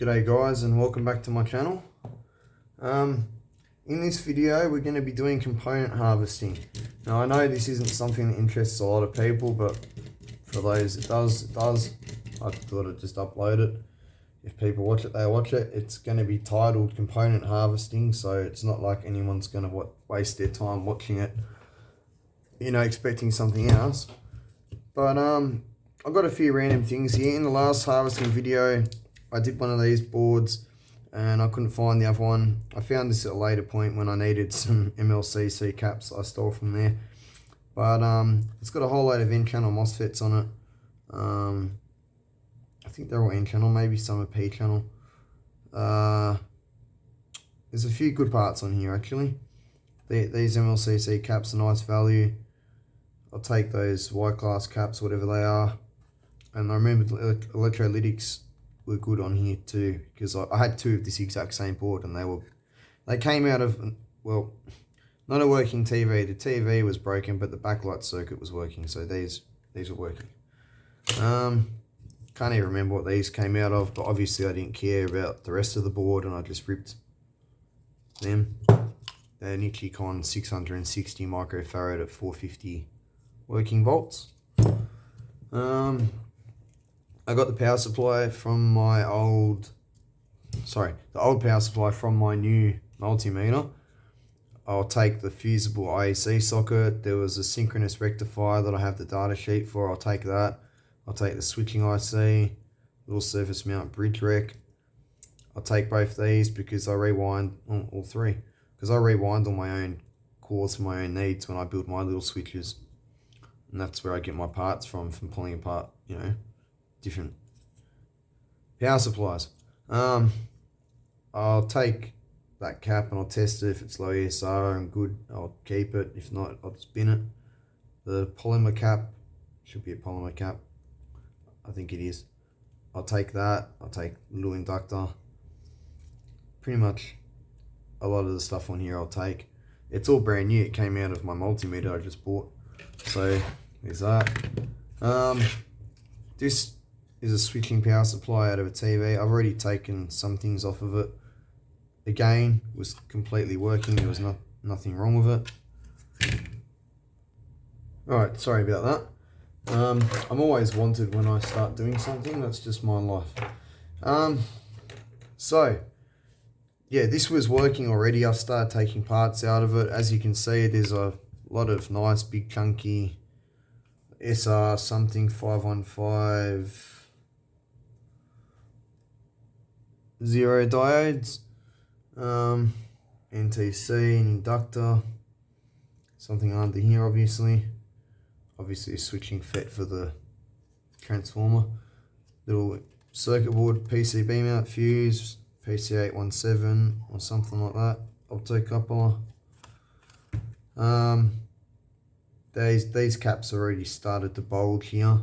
G'day guys, and welcome back to my channel. In this video we're going to be doing component harvesting. Now I know this isn't something that interests a lot of people, but for those it does. I thought I'd just upload it. If people watch it, they watch it. It's going to be titled component harvesting, so it's not like anyone's going to waste their time watching it, expecting something else. But I've got a few random things here. In the last harvesting video I did one of these boards and I couldn't find the other one. I found this at a later point when I needed some MLCC caps I stole from there. But it's got a whole load of N-channel MOSFETs on it. I think they're all N-channel, maybe some are P-channel. There's a few good parts on here actually. These MLCC caps are nice value. I'll take those Y-class caps, whatever they are. And I remember electrolytics were good on here too, because I had two of this exact same board and they came out of, well, not a working TV. The TV was broken, but the backlight circuit was working, so these were working. Can't even remember what these came out of, but obviously I didn't care about the rest of the board and I just ripped them. They're Nichicon 660 microfarad at 450 working volts. I got the power supply from my old power supply from my new multimeter. I'll take the fusible IEC socket. There was a synchronous rectifier that I have the data sheet for. I'll take that. I'll take the switching IC, little surface mount bridge rec. I'll take both these because I rewind, all three, because I rewind on my own cores for my own needs when I build my little switches. And that's where I get my parts from pulling apart, different power supplies. I'll take that cap and I'll test it. If it's low ESR and good, I'll keep it. If not, I'll spin it. The polymer cap, should be a polymer cap, I think it is. I'll take that. I'll take a little inductor. Pretty much a lot of the stuff on here I'll take. It's all brand new. It came out of my multimeter I just bought. So there's that. This is a switching power supply out of a TV. I've already taken some things off of it. Again, it was completely working. There was nothing wrong with it. Alright, sorry about that. I'm always wanted when I start doing something. That's just my life. So, yeah, this was working already. I started taking parts out of it. As you can see, there's a lot of nice, big, chunky SR something 515 0 diodes, NTC, an inductor, something under here obviously a switching FET for the transformer, little circuit board PCB mount fuse, PC817 or something like that, optocoupler. These caps already started to bulge here.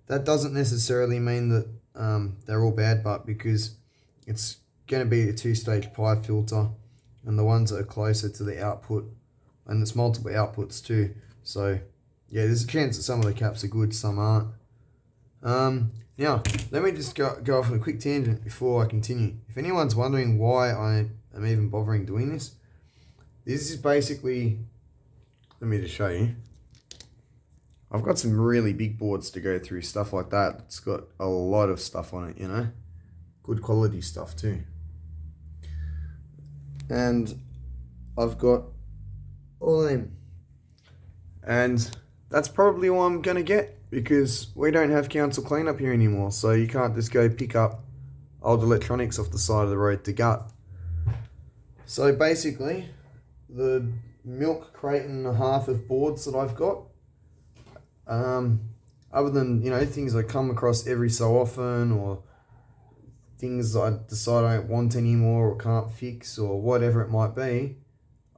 That doesn't necessarily mean that they're all bad, but because it's going to be a two-stage pi filter and the ones that are closer to the output, and it's multiple outputs too, so yeah, there's a chance that some of the caps are good, some aren't. Now let me just go off on a quick tangent before I continue. If anyone's wondering why I am even bothering doing this is basically, let me just show you. I've got some really big boards to go through, stuff like that. It's got a lot of stuff on it, good quality stuff too. And I've got all of them. And that's probably what I'm gonna get, because we don't have council cleanup here anymore, so you can't just go pick up old electronics off the side of the road to gut. So basically, the milk crate and a half of boards that I've got, other than things I come across every so often, or things I decide I don't want anymore or can't fix or whatever it might be,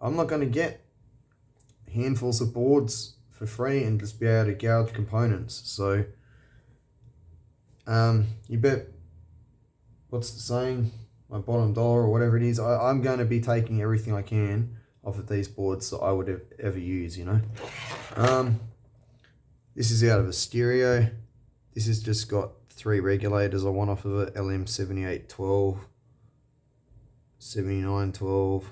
I'm not going to get handfuls of boards for free and just be able to gouge components. So you bet, what's the saying, my bottom dollar or whatever it is, I'm going to be taking everything I can off of these boards that I would ever use, This is out of a stereo. This has just got 3 regulators I want off of it: LM7812, 7912,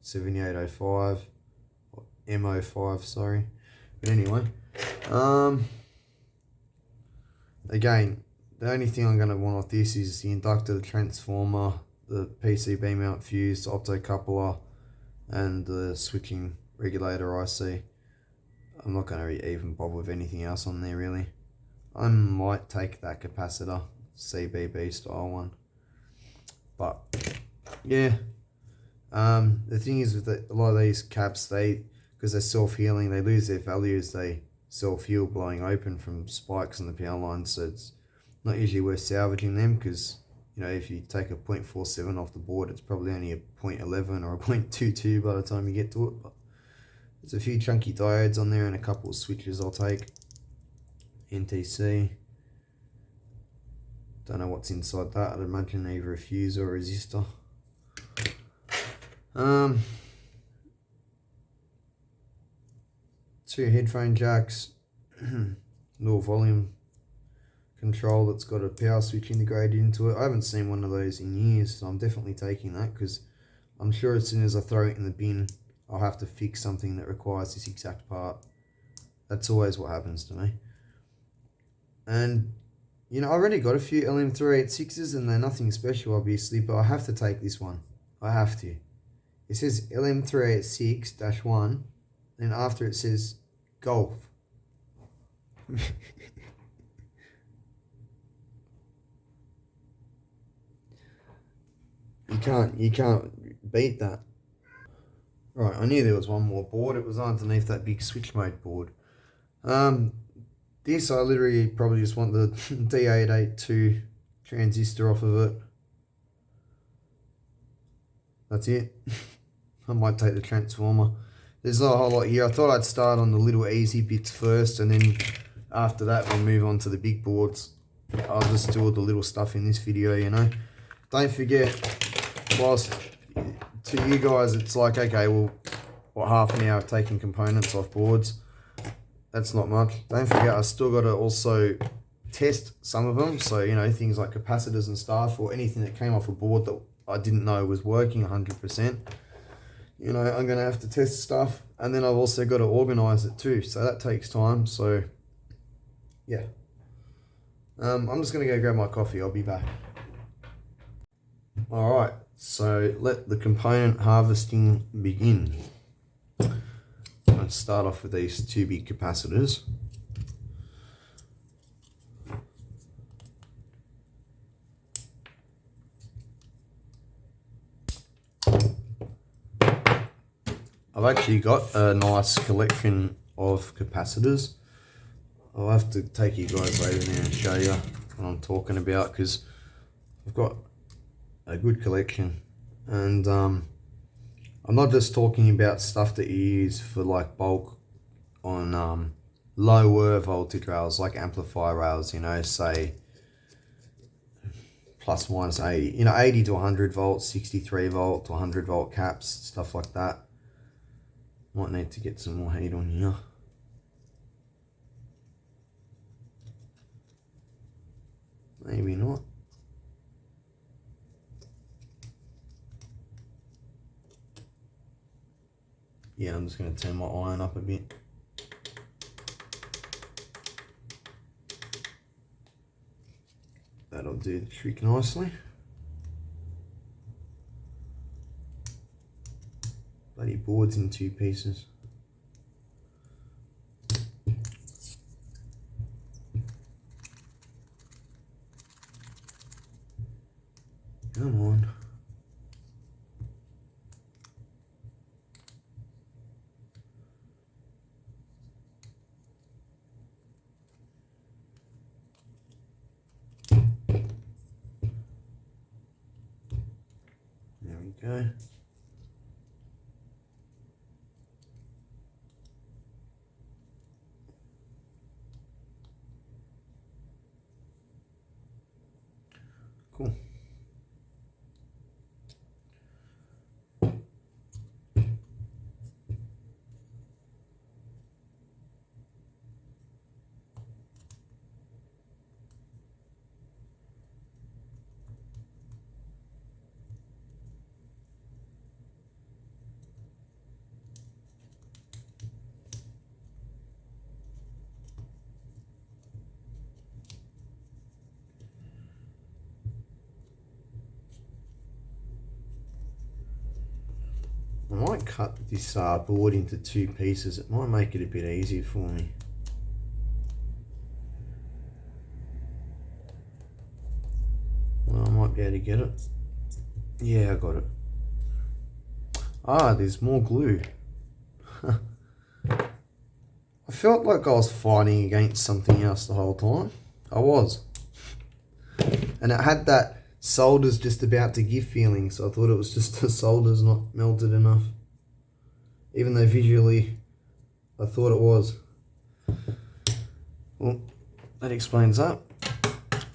7805, or M05, sorry. But anyway, again, the only thing I'm going to want off this is the inductor, the transformer, the PCB mount fuse, the optocoupler, and the switching regulator IC. I'm not going to even bother with anything else on there really. I might take that capacitor, CBB style one. But yeah, the thing is with a lot of these caps, because they're self-healing, they lose their value as they self-heal, blowing open from spikes in the power line. So it's not usually worth salvaging them, because you know, if you take a 0.47 off the board, it's probably only a 0.11 or a 0.22 by the time you get to it. But there's a few chunky diodes on there and a couple of switches I'll take. NTC. Don't know what's inside that. I'd imagine either a fuse or a resistor. 2 headphone jacks. Little volume control that's got a power switch integrated into it. I haven't seen one of those in years, so I'm definitely taking that, because I'm sure as soon as I throw it in the bin, I'll have to fix something that requires this exact part. That's always what happens to me. And you know, I already got a few LM386s and they're nothing special obviously, but I have to take this one. I have to. It says LM386-1, and after it says Golf. You can't beat that. Right, I knew there was one more board. It was underneath that big switch mode board. This, I literally probably just want the D882 transistor off of it. That's it. I might take the transformer. There's not a whole lot here. I thought I'd start on the little easy bits first, and then after that we'll move on to the big boards. I'll just do all the little stuff in this video, you know. Don't forget, whilst to you guys it's like, okay, well, what, half an hour of taking components off boards? That's not much. Don't forget, I still got to also test some of them. So, you know, things like capacitors and stuff, or anything that came off a board that I didn't know was working 100%. You know, I'm going to have to test stuff. And then I've also got to organize it too. So that takes time. So, yeah. I'm just going to go grab my coffee. I'll be back. All right. So let the component harvesting begin. Let's start off with these 2 big capacitors. I've actually got a nice collection of capacitors. I'll have to take you guys over there and show you what I'm talking about, because I've got a good collection. And I'm not just talking about stuff that you use for like bulk on lower voltage rails, like amplifier rails, you know, say plus minus 80, you know, 80 to 100 volts, 63 volt to 100 volt caps, stuff like that. Might need to get some more heat on here. Maybe not. Yeah, I'm just going to turn my iron up a bit. That'll do the trick nicely. Bloody board's in 2 pieces. Come on. There we go. Cool. might cut this board into 2 pieces. It might make it a bit easier for me. Well, I might be able to get it. Yeah, I got it. Ah, there's more glue. I felt like I was fighting against something else the whole time. I was. And it had that solder's just about to give feeling, so I thought it was just the solder's not melted enough. Even though visually I thought it was. Well, that explains that.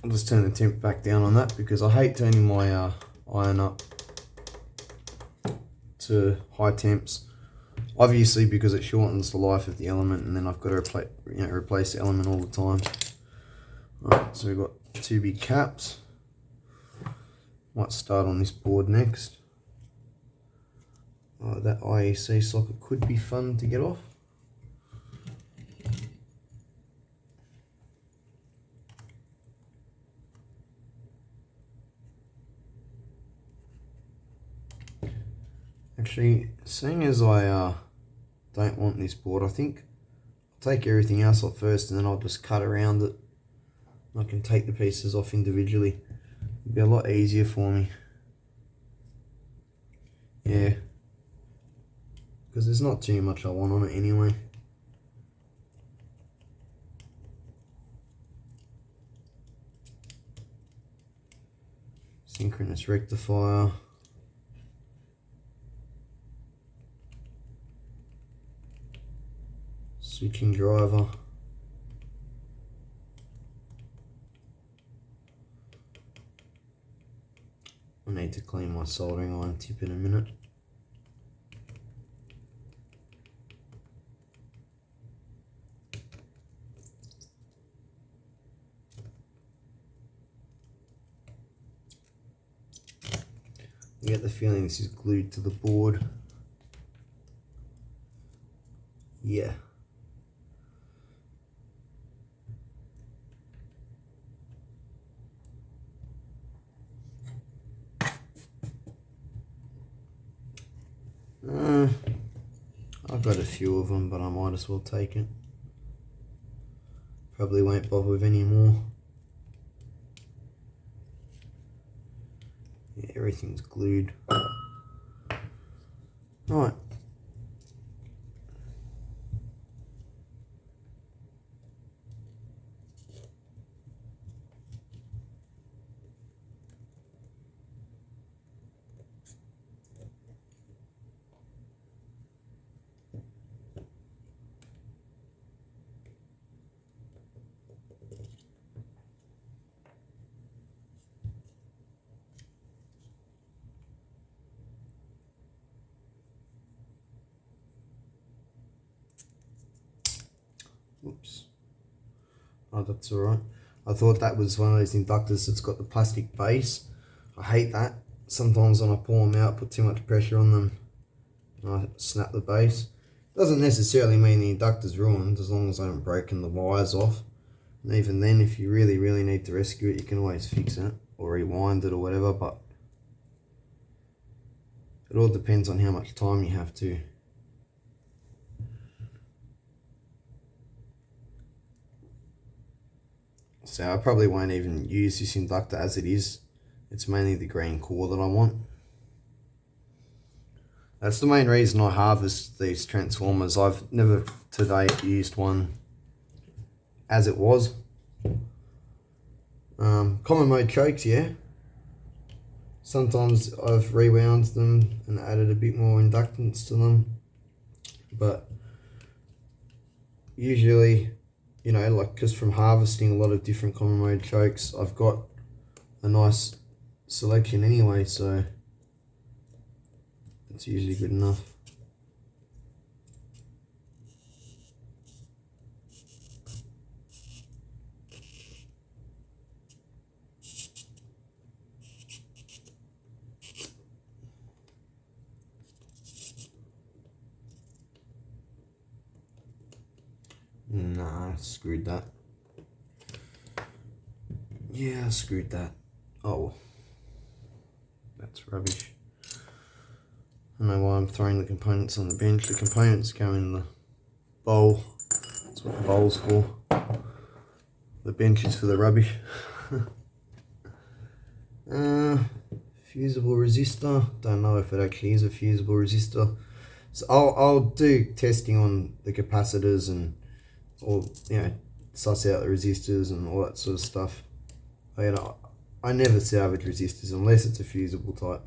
I'll just turn the temp back down on that because I hate turning my iron up to high temps. Obviously because it shortens the life of the element, and then I've got to replace the element all the time. Alright, so we've got 2 big caps. Might start on this board next. Oh, that IEC socket could be fun to get off. Actually, seeing as I don't want this board, I think I'll take everything else off first and then I'll just cut around it. I can take the pieces off individually. It'll be a lot easier for me. Yeah. Because there's not too much I want on it anyway. Synchronous rectifier. Switching driver. I need to clean my soldering iron tip in a minute. I get the feeling this is glued to the board. Yeah. I've got a few of them, but I might as well take it. Probably won't bother with any more. Yeah, everything's glued. Alright. Oops. Oh, that's alright. I thought that was one of those inductors that's got the plastic base. I hate that. Sometimes when I pull them out, put too much pressure on them, and I snap the base. Doesn't necessarily mean the inductor's ruined, as long as I haven't broken the wires off. And even then, if you really, really need to rescue it, you can always fix it, or rewind it or whatever, but it all depends on how much time you have to. So I probably won't even use this inductor as it is. It's mainly the green core that I want. That's the main reason I harvest these transformers. I've never to date used one as it was. Common mode chokes, yeah. Sometimes I've rewound them and added a bit more inductance to them. But usually, you know, like just from harvesting a lot of different common mode chokes, I've got a nice selection anyway, so it's usually good enough. Nah, I screwed that. Yeah, I screwed that. Oh, that's rubbish. I don't know why I'm throwing the components on the bench. The components go in the bowl. That's what the bowl's for. The bench is for the rubbish. Fusible resistor. Don't know if it actually is a fusible resistor. So I'll do testing on the capacitors and all, you know, suss out the resistors and all that sort of stuff. I never salvage resistors unless it's a fusible type.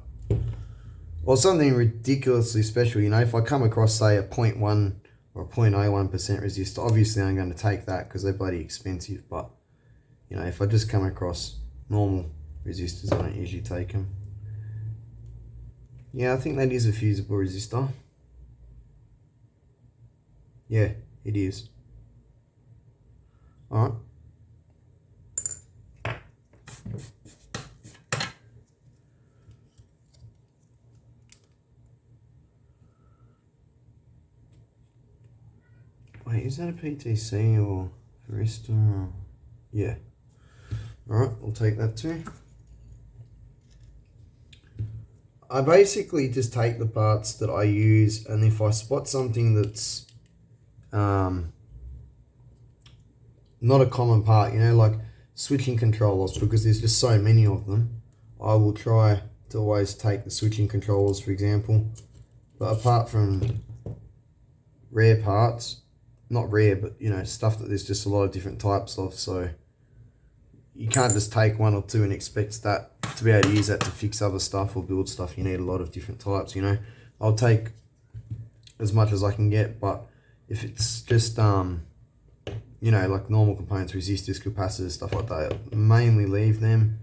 Or something ridiculously special, you know, if I come across, say, a 0.1 or a 0.01% resistor, obviously I'm going to take that because they're bloody expensive, but, you know, if I just come across normal resistors, I don't usually take them. Yeah, I think that is a fusible resistor. Yeah, it is. Alright. Wait, is that a PTC or Arista? Or... yeah. Alright, we'll take that too. I basically just take the parts that I use, and if I spot something that's not a common part, you know, like switching controllers, because there's just so many of them, I will try to always take the switching controllers, for example. But apart from rare parts, not rare, but, you know, stuff that there's just a lot of different types of, so you can't just take one or two and expect that to be able to use that to fix other stuff or build stuff. You need a lot of different types, you know. I'll take as much as I can get, but if it's just, you know, like normal components, resistors, capacitors, stuff like that, mainly leave them.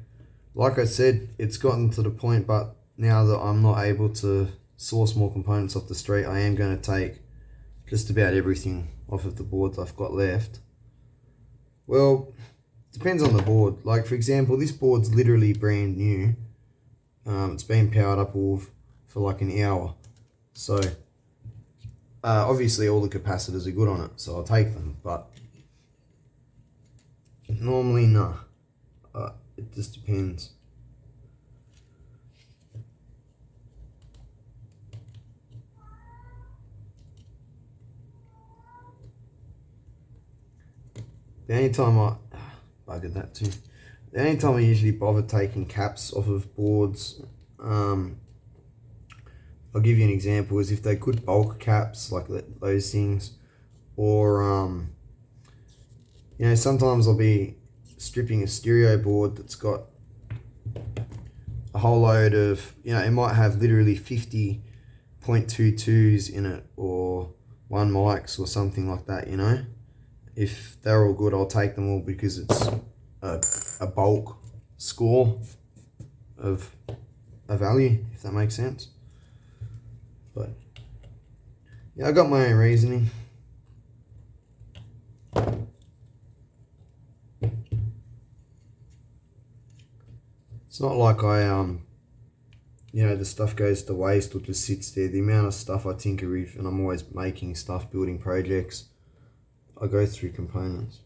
Like I said, it's gotten to the point, but now that I'm not able to source more components off the street, I am going to take just about everything off of the boards I've got left. Well, depends on the board. Like, for example, this board's literally brand new. It's been powered up for like an hour. So, obviously all the capacitors are good on it, so I'll take them. But normally, nah. It just depends. The only time buggered that too. The only time I usually bother taking caps off of boards, I'll give you an example, is if they're good bulk caps, like those things, or, you know, sometimes I'll be stripping a stereo board that's got a whole load of, you know, it might have literally 50 0.22s in it, or 1 mics or something like that, you know. If they're all good, I'll take them all because it's a bulk score of a value, if that makes sense. But yeah, I got my own reasoning. It's not like you know, the stuff goes to waste or just sits there. The amount of stuff I tinker with, and I'm always making stuff, building projects, I go through components.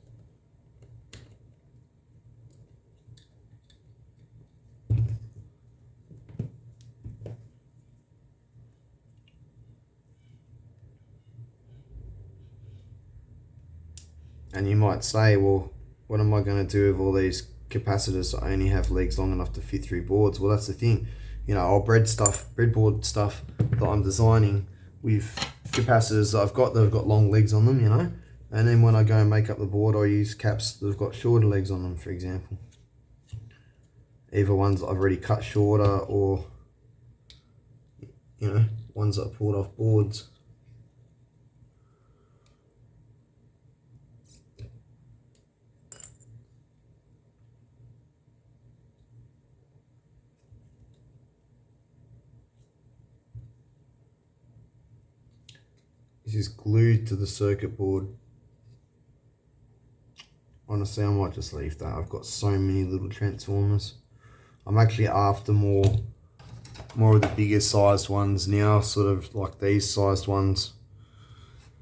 And you might say, well, what am I going to do with all these capacitors that only have legs long enough to fit through boards? Well, that's the thing. You know, I'll breadboard stuff that I'm designing with capacitors that I've got that have got long legs on them, you know. And then when I go and make up the board, I use caps that have got shorter legs on them, for example. Either ones that I've already cut shorter, or, you know, ones that I pulled off boards. This is glued to the circuit board. Honestly, I might just leave that. I've got so many little transformers. I'm actually after more of the bigger sized ones now, sort of like these sized ones.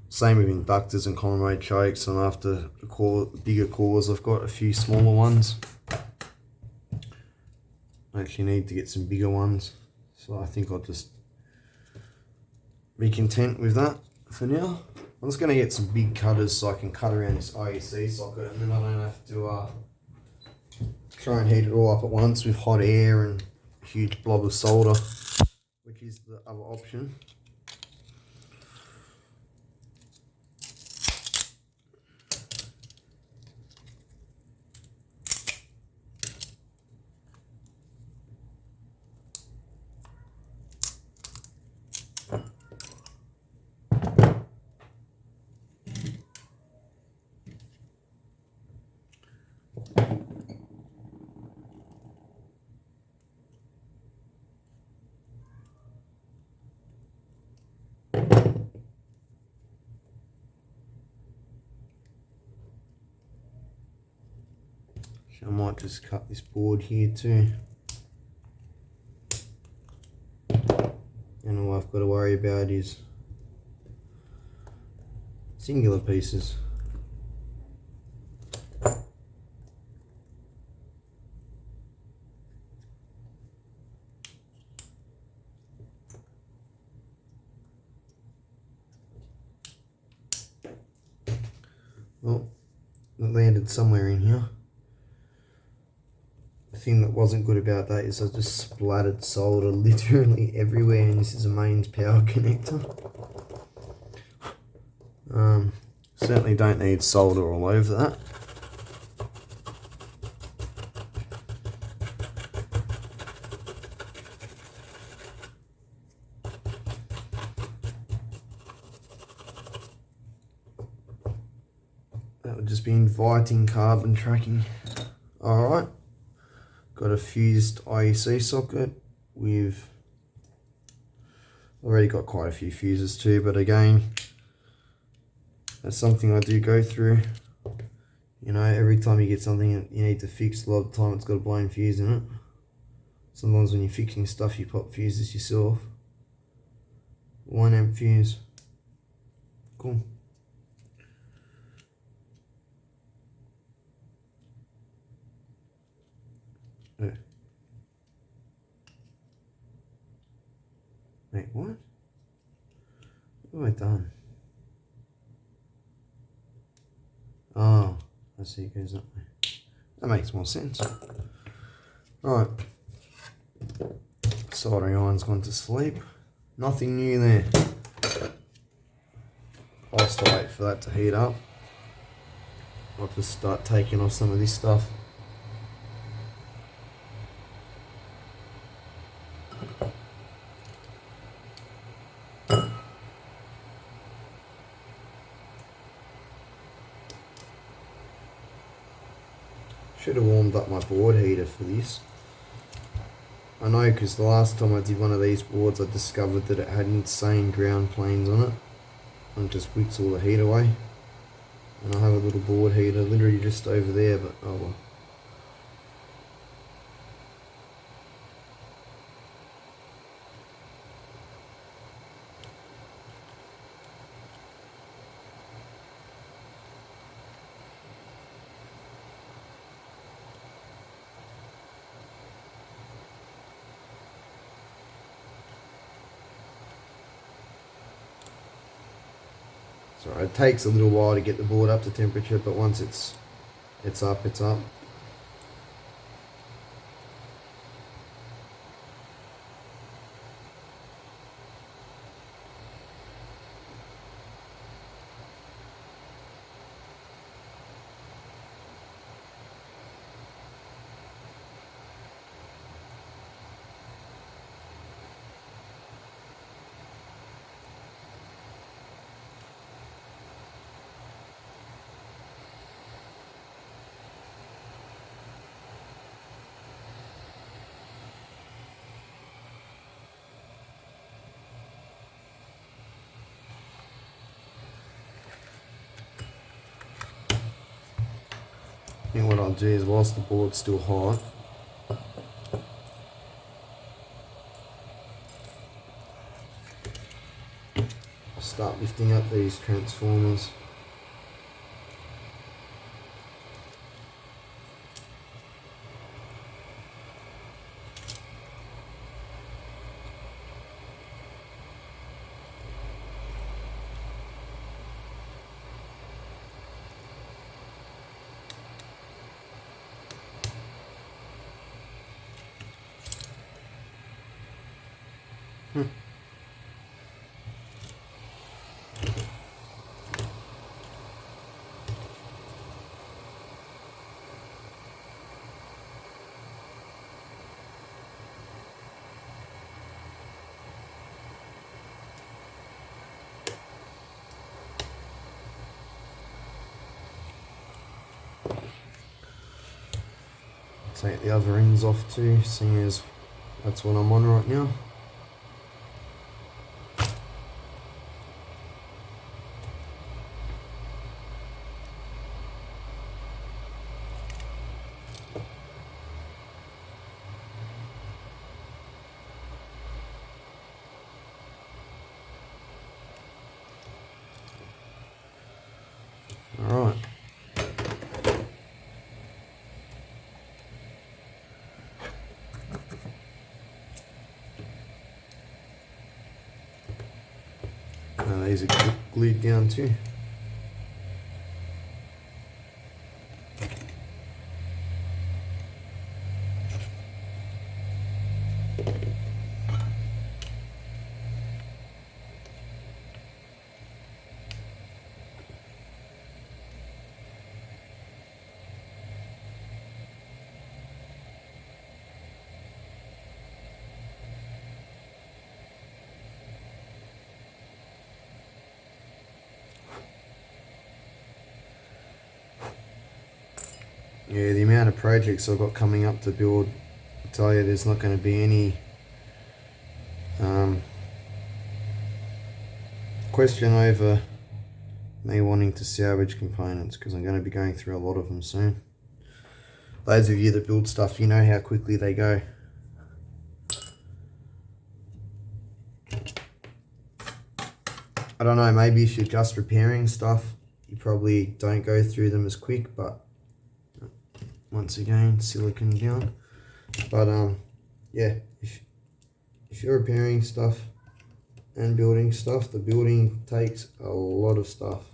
Same with inductors and common mode chokes. I'm after the bigger cores. I've got a few smaller ones. I actually need to get some bigger ones, so I think I'll just be content with that for now. I'm just going to get some big cutters so I can cut around this IEC socket, and then I don't have to try and heat it all up at once with hot air and a huge blob of solder, which is the other option. I might just cut this board here too. And all I've got to worry about is singular pieces. Well, it landed somewhere in here. The thing that wasn't good about that is I just splattered solder literally everywhere, and this is a mains power connector. Certainly don't need solder all over that. That would just be inviting carbon tracking. Alright. Got a fused IEC socket with, already got quite a few fuses too, but again, that's something I do go through. You know, every time you get something that you need to fix, a lot of the time it's got a blown fuse in it. Sometimes when you're fixing stuff, you pop fuses yourself. 1 amp fuse. Cool. Oh. Wait, what? What have I done? Oh, I see, it goes that way. That makes more sense. Right. Soldering iron's gone to sleep. Nothing new there. I'll just wait for that to heat up. I'll just start taking off some of this stuff. Should have warmed up my board heater for this. I know, because the last time I did one of these boards I discovered that it had insane ground planes on it, and it just wicks all the heat away. And I have a little board heater literally just over there, but oh well. So it takes a little while to get the board up to temperature, but once it's up, it's up. I think what I'll do is, whilst the board's still hot, I'll start lifting up these transformers. Take the other ends off too, seeing as that's what I'm on right now. Alright. Now these are glued down too. Yeah, the amount of projects I've got coming up to build, I tell you, there's not going to be any question over me wanting to salvage components, because I'm going to be going through a lot of them soon. Those of you that build stuff, you know how quickly they go. I don't know, maybe if you're just repairing stuff, you probably don't go through them as quick, but once again, silicon down. But yeah, if you're repairing stuff and building stuff, the building takes a lot of stuff.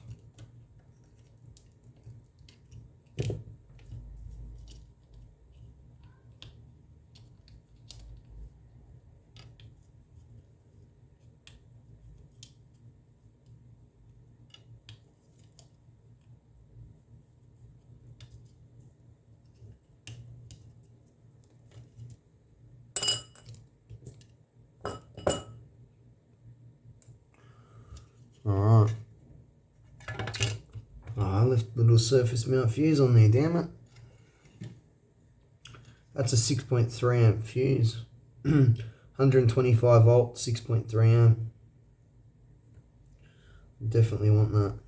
Alright. Oh, I left the little surface mount fuse on there, damn it. That's a 6.3 amp fuse. 125 volt, 6.3 amp. Definitely want that.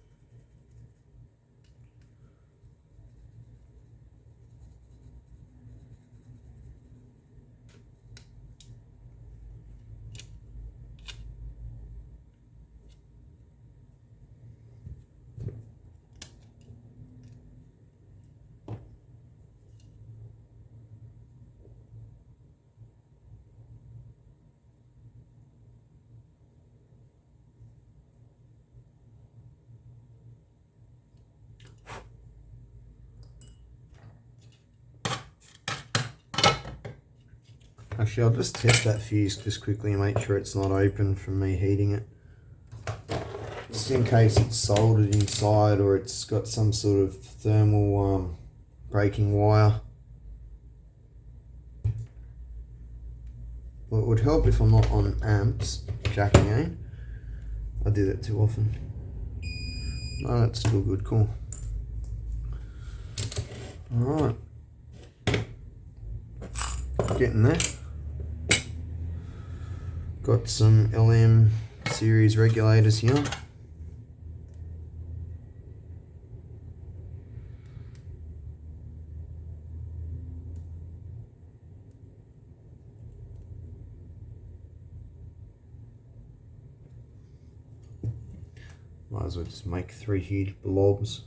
Actually, I'll just test that fuse just quickly and make sure it's not open from me heating it. Just in case it's soldered inside or it's got some sort of thermal breaking wire. Well, it would help if I'm not on amps, jacking in. I do that too often. No, that's still good, cool. Alright. Getting there. Got some LM series regulators here. Might as well just make 3 huge blobs.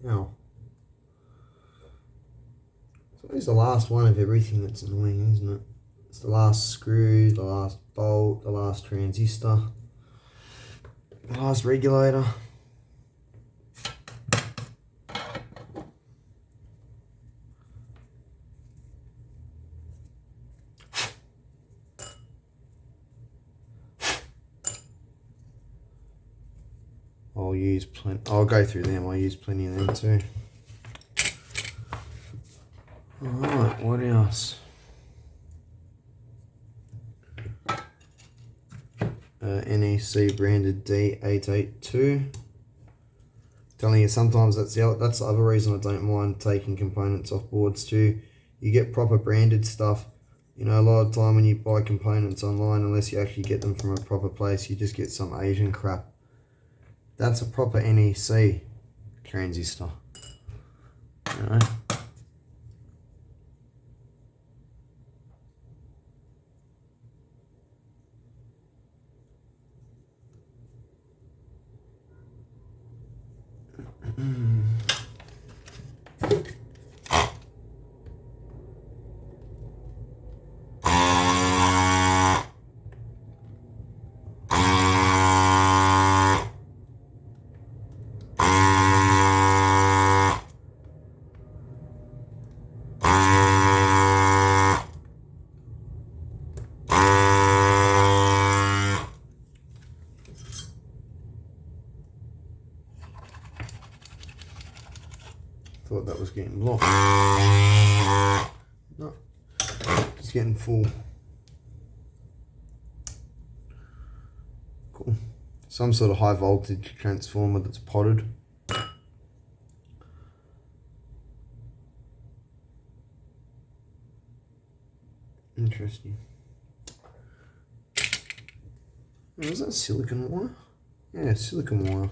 Now, it's always the last one of everything that's annoying, isn't it? It's the last screw, the last bolt, the last transistor, the last regulator. I'll go through them. I'll use plenty of them too. Alright, what else? NEC branded D882. Telling you, sometimes that's the other reason I don't mind taking components off boards too. You get proper branded stuff. You know, a lot of time when you buy components online, unless you actually get them from a proper place, you just get some Asian crap. That's a proper NEC transistor. You know? Thought that was getting blocked. No, it's getting full. Cool. Some sort of high voltage transformer that's potted. Interesting. Is that silicon wire? Yeah, silicon wire.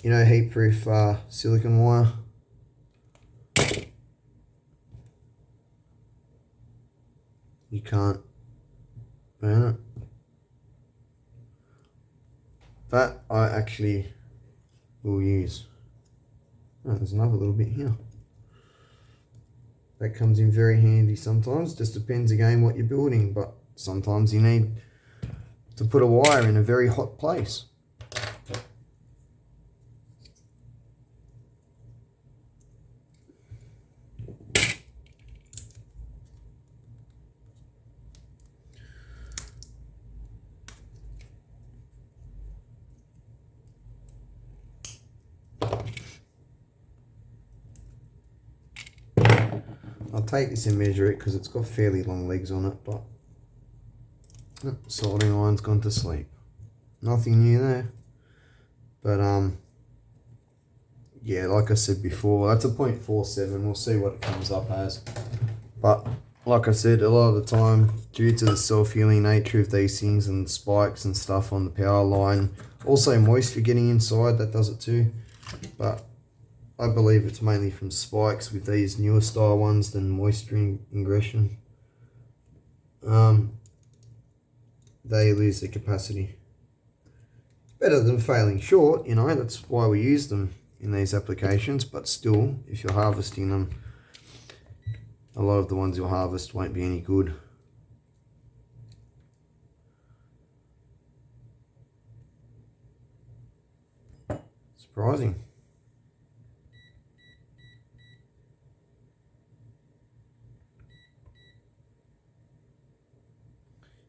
You know, heat-proof silicon wire. You can't burn it. That I actually will use. Oh, there's another little bit here. That comes in very handy sometimes. Just depends again what you're building, but sometimes you need to put a wire in a very hot place. I'll take this and measure it because it's got fairly long legs on it, but soldering iron's gone to sleep. Nothing new there. But yeah, like I said before, that's a 0.47. We'll see what it comes up as. But like I said, a lot of the time, due to the self-healing nature of these things and spikes and stuff on the power line, also moisture getting inside, that does it too. But I believe it's mainly from spikes with these newer style ones than moisture ingression. They lose their capacity. Better than failing short, you know, that's why we use them in these applications, but still, if you're harvesting them, a lot of the ones you'll harvest won't be any good. Surprising.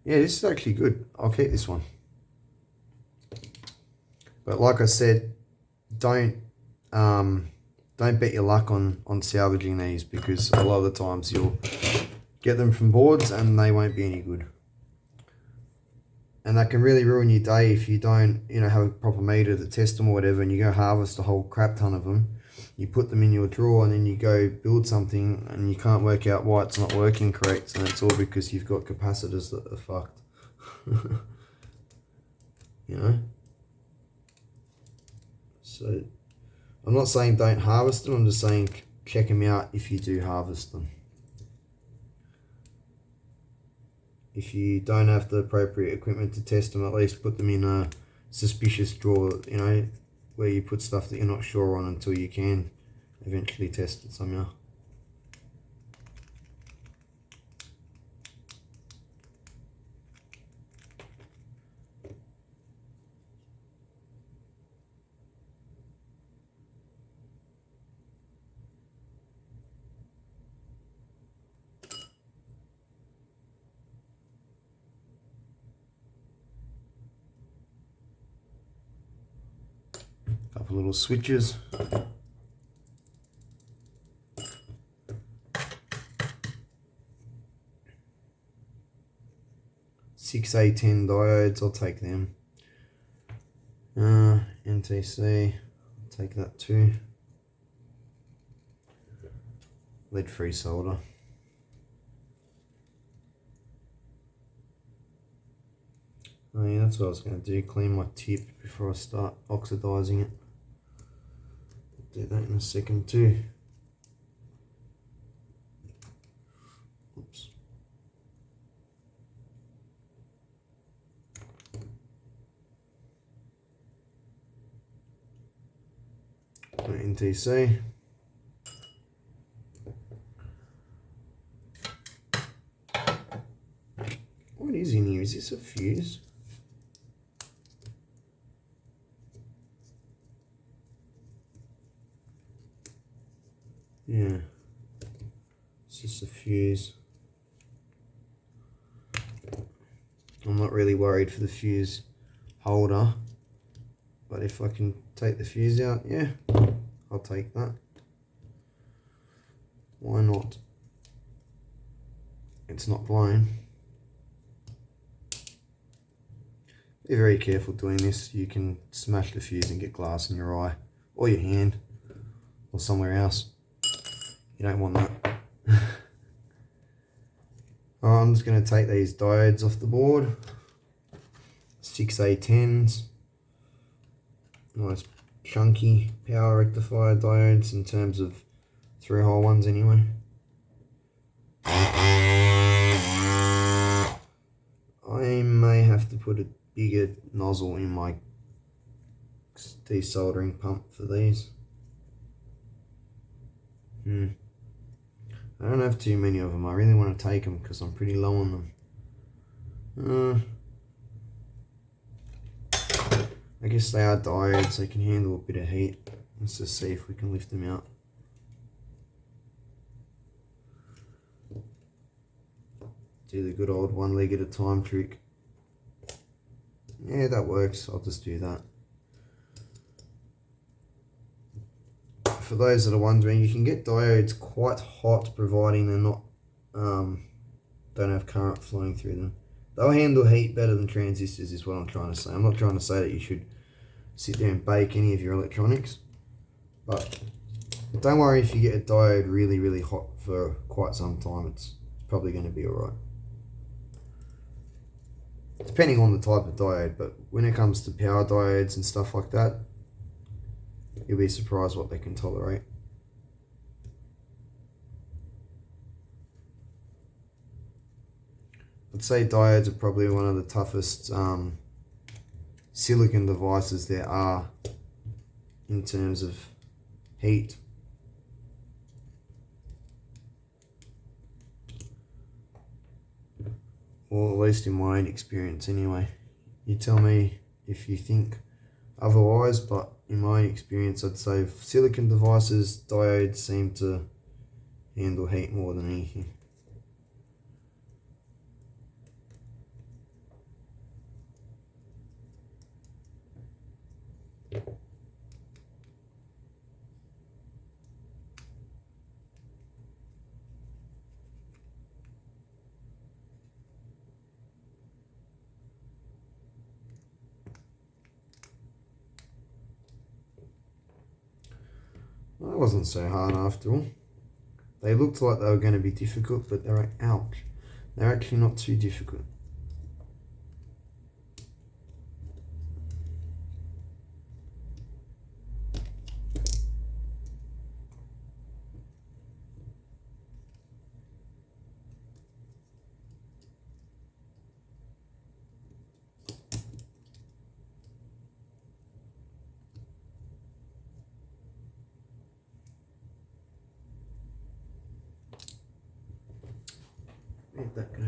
Yeah, this is actually good. I'll keep this one. But like I said, don't bet your luck on salvaging these, because a lot of the times you'll get them from boards and they won't be any good. And that can really ruin your day if you don't, you know, have a proper meter to test them or whatever, and you go harvest a whole crap ton of them. You put them in your drawer and then you go build something and you can't work out why it's not working correct, and it's all because you've got capacitors that are fucked. You know? So, I'm not saying don't harvest them, I'm just saying check them out if you do harvest them. If you don't have the appropriate equipment to test them, at least put them in a suspicious drawer, you know. where you put stuff that you're not sure on until you can eventually test it somehow. Couple little switches. Six A10 diodes, I'll take them. NTC, I'll take that too. Lead-free solder. Oh yeah, that's what I was going to do, clean my tip before I start oxidizing it. I'll do that in a second too. Oops. NTC. What is in here? Is this a fuse? Yeah, it's just a fuse. I'm not really worried for the fuse holder, but if I can take the fuse out, yeah, I'll take that. Why not? It's not blown. Be very careful doing this. You can smash the fuse and get glass in your eye or your hand or somewhere else. You don't want that. Alright, I'm just going to take these diodes off the board. 6A10s. Nice chunky power rectifier diodes in terms of through-hole ones anyway. I may have to put a bigger nozzle in my desoldering pump for these. I don't have too many of them. I really want to take them because I'm pretty low on them. I guess they are diodes, they can handle a bit of heat. Let's just see if we can lift them out. Do the good old one leg at a time trick. Yeah, that works. I'll just do that. For those that are wondering, you can get diodes quite hot providing they're not don't have current flowing through them. They'll handle heat better than transistors is what I'm trying to say. I'm not trying to say that you should sit there and bake any of your electronics, but don't worry if you get a diode really hot for quite some time. It's probably going to be alright. Depending on the type of diode, but when it comes to power diodes and stuff like that, you'll be surprised what they can tolerate. I'd say diodes are probably one of the toughest silicon devices there are in terms of heat. Or at least in my own experience anyway. You tell me if you think otherwise, but in my experience I'd say silicon devices, diodes seem to handle heat more than anything. Well, that wasn't so hard after all. They looked like they were going to be difficult, but they're actually not too difficult. Where'd that go?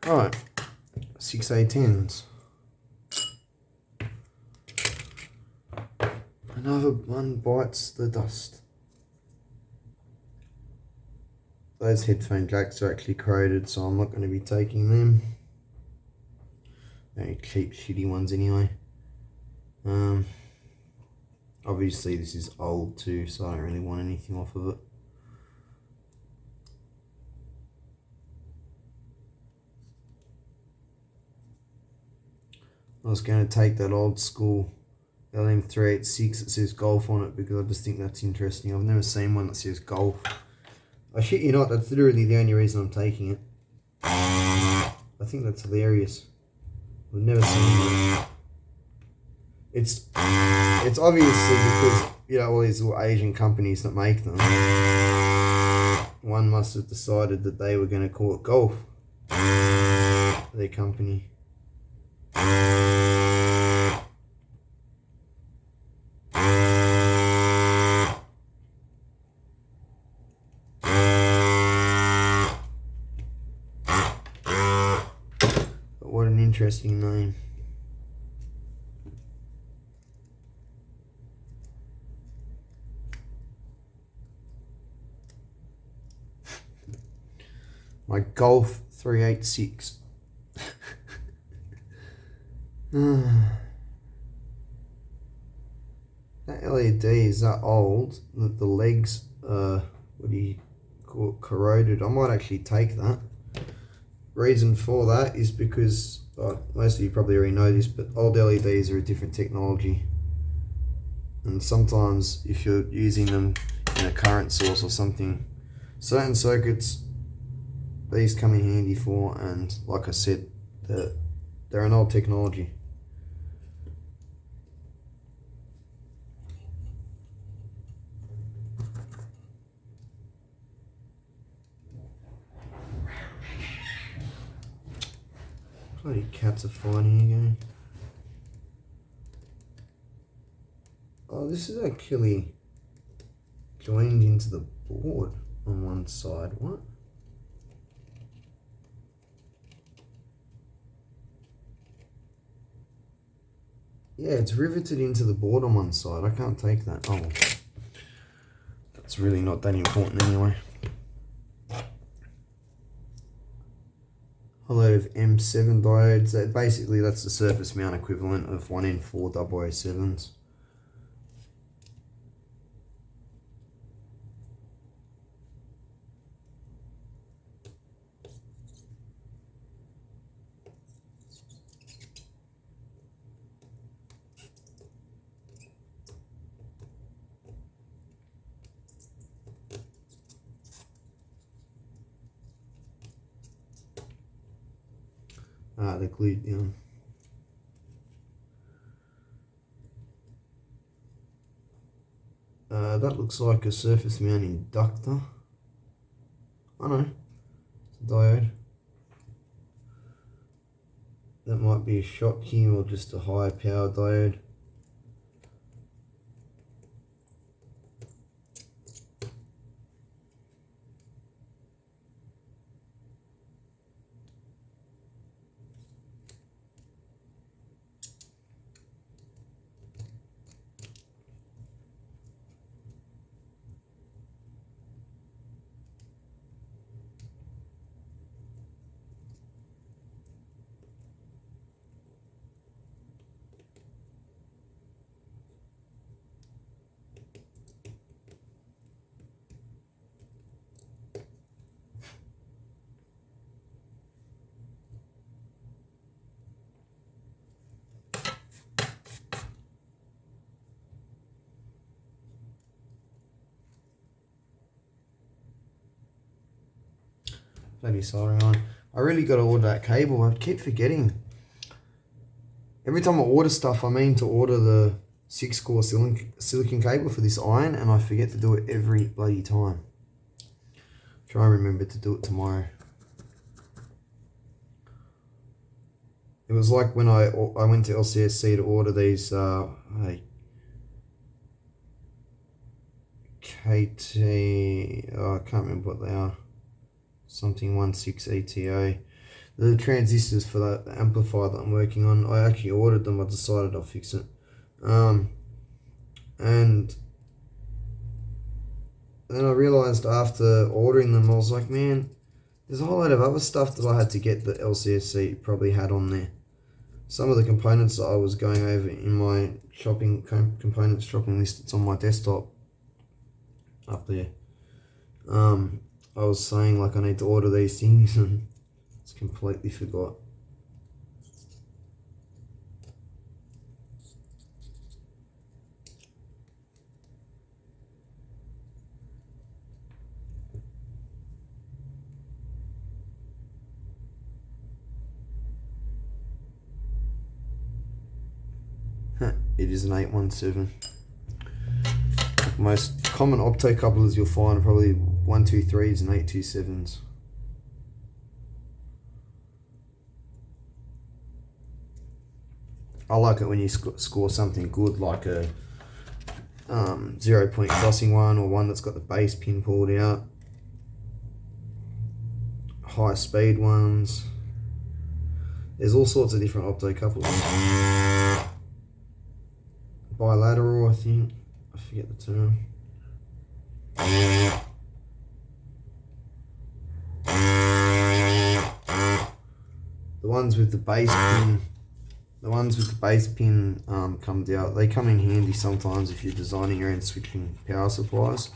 Right, 6A10s. Another one bites the dust. Those headphone jacks are actually corroded, so I'm not going to be taking them. Very cheap, shitty ones anyway. Obviously this is old too, so I don't really want anything off of it. I was going to take that old school LM386 that says golf on it because I just think that's interesting. I've never seen one that says golf. I shit you not, that's literally the only reason I'm taking it. I think that's hilarious. I've never seen it. It's obviously because, you know, all these little Asian companies that make them, one must have decided that they were going to call it golf, their company. But what an interesting name. My Golf 386. That LED is that old that the legs what do you call it, corroded. I might actually take that. Reason for that is because most of you probably already know this, but old LEDs are a different technology, and sometimes if you're using them in a current source or something, certain circuits these come in handy for, and like I said, they're an old technology. Bloody cats are fighting again. Oh, this is actually joined into the board on one side. What? Yeah, it's riveted into the board on one side. I can't take that. Oh, that's really not that important anyway. A load of M7 diodes. Basically, that's the surface mount equivalent of 1N4 007s. Ah, they're glued down. That looks like a surface mount inductor. I know, it's a diode. That might be a Schottky or just a high power diode. Bloody soldering on. I really got to order that cable. I keep forgetting. Every time I order stuff, I mean to order the 6-core silicon cable for this iron, and I forget to do it every bloody time. Try and remember to do it tomorrow. It was like when I went to LCSC to order these KT, oh, I can't remember what they are. Something 16 ETA. The transistors for that amplifier that I'm working on, I actually ordered them. I decided I'll fix it. And then I realized after ordering them, I was like, man, there's a whole lot of other stuff that I had to get that LCSC probably had on there. Some of the components that I was going over in my components shopping list, it's on my desktop up there. I was saying like I need to order these things and it's completely forgot. It is an 817. Most common optocouplers you'll find are probably 123s and 827s. I like it when you score something good like a 0-point crossing one, or one that's got the base pin pulled out. High speed ones. There's all sorts of different optocouplers. Bilateral, I think. I forget the term. The ones with the base pin, comes out. They come in handy sometimes if you're designing your own switching power supplies.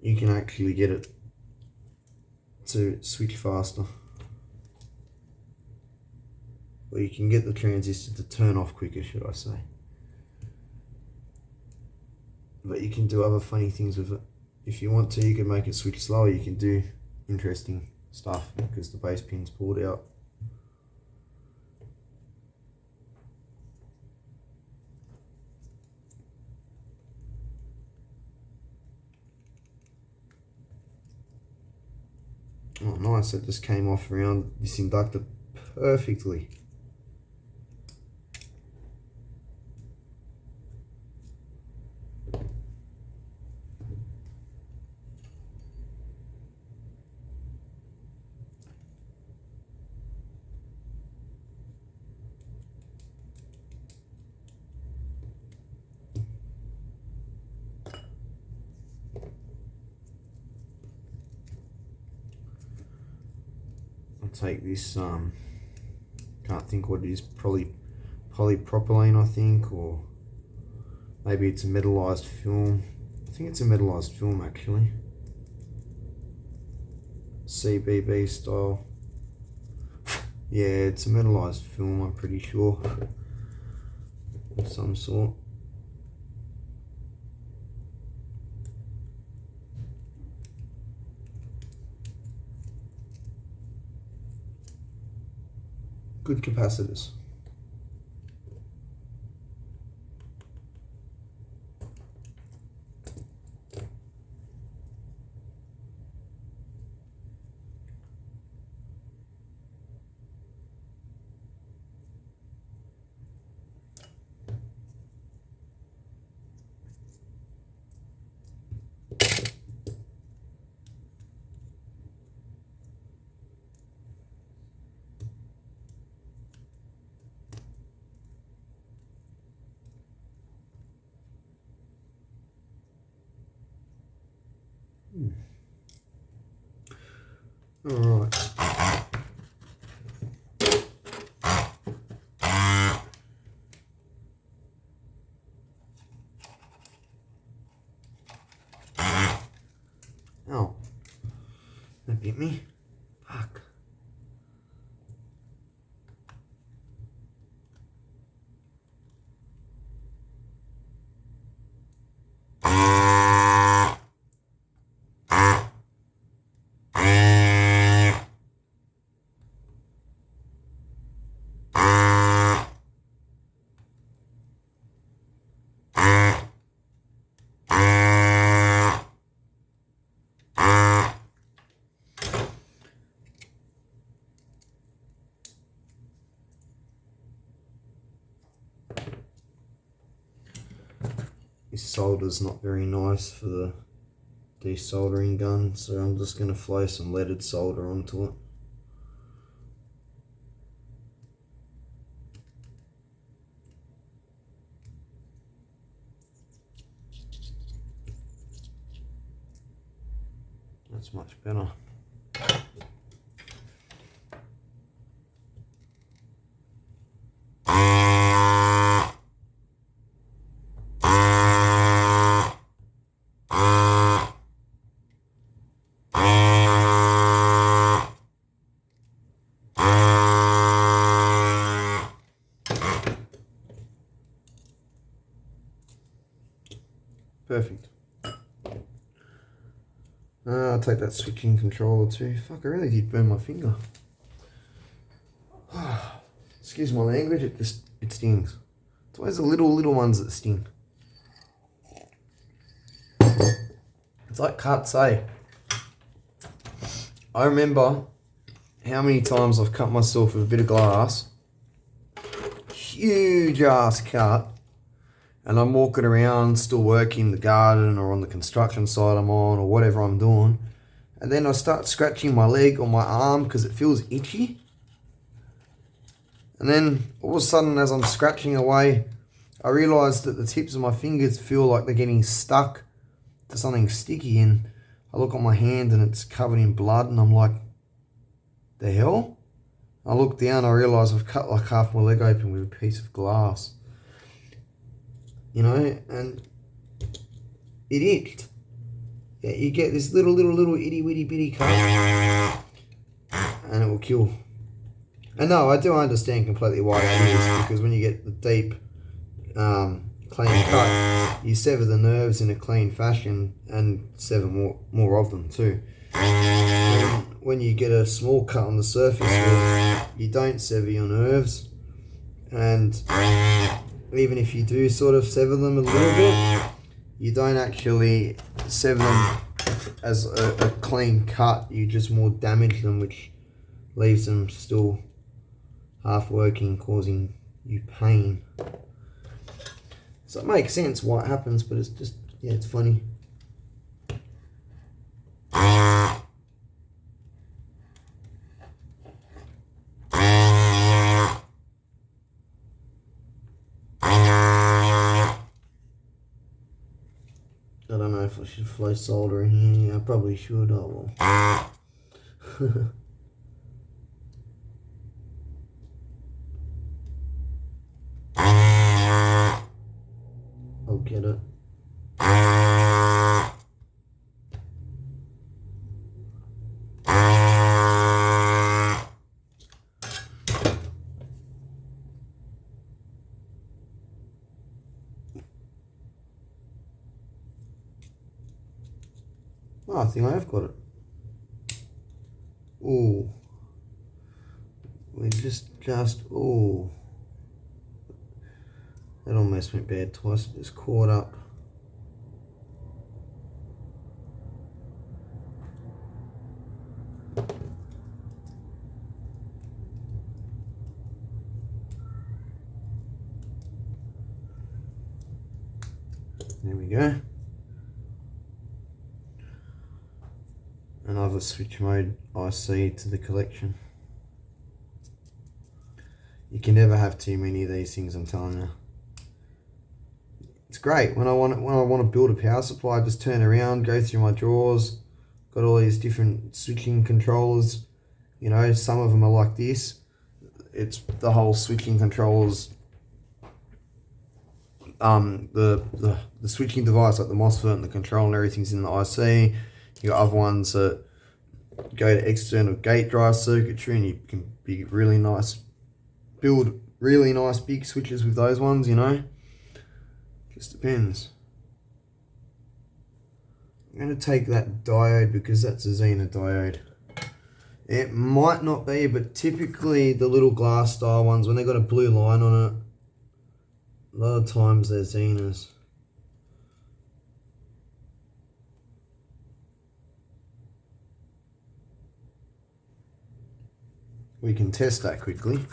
You can actually get it to switch faster. Or you can get the transistor to turn off quicker, should I say. But you can do other funny things with it. If you want to, you can make it switch slower. You can do interesting stuff because the base pin's pulled out. Oh, nice. That just came off around this inductor perfectly. Take this, can't think what it is, probably polypropylene I think, or maybe it's a metallized film. I think it's a metallized film actually. CBB style. Yeah, it's a metallized film, I'm pretty sure. Of some sort. Good capacitors. All right. Oh, that beat me. Fuck. this solder's not very nice for the desoldering gun, so I'm just going to flow some leaded solder onto it. That's much better. Perfect. I'll take that switching controller too. Fuck, I really did burn my finger. Excuse my language, it stings. It's always the little ones that sting. It's like cuts, eh? I remember how many times I've cut myself with a bit of glass. Huge ass cut. And I'm walking around still working the garden or on the construction site I'm on or whatever I'm doing. And then I start scratching my leg or my arm because it feels itchy. And then all of a sudden as I'm scratching away, I realise that the tips of my fingers feel like they're getting stuck to something sticky. And I look at my hand and it's covered in blood and I'm like, the hell? I look down, I realise I've cut like half my leg open with a piece of glass. You know, and it itched. Yeah, you get this little itty witty bitty cut and it will kill. And no, I do understand completely why that is, because when you get the deep, clean cut, you sever the nerves in a clean fashion and sever more of them too. And when you get a small cut on the surface, you don't sever your nerves, and even if you do sort of sever them a little bit, you don't actually sever them as a clean cut. You just more damage them, which leaves them still half working, causing you pain. So it makes sense why it happens, but it's just, yeah, it's funny. I don't know if I should flow solder in here. Yeah, I probably should. Oh well. I'll get it. Oh, I think I have got it. Ooh. We ooh. That almost went bad twice. It just caught up. There we go. Another switch mode IC to the collection. You can never have too many of these things, I'm telling you. It's great when I want to build a power supply. I just turn around, go through my drawers, got all these different switching controllers. You know, some of them are like this. It's the whole switching controllers. The switching device, like the MOSFET and the control and everything's in the IC. You got other ones that go to external gate drive circuitry, and you can be really nice, build really nice big switches with those ones, you know. Just depends. I'm going to take that diode because that's a Xena diode. It might not be, but typically the little glass style ones, when they got a blue line on it, a lot of times they're Xenas. We can test that quickly.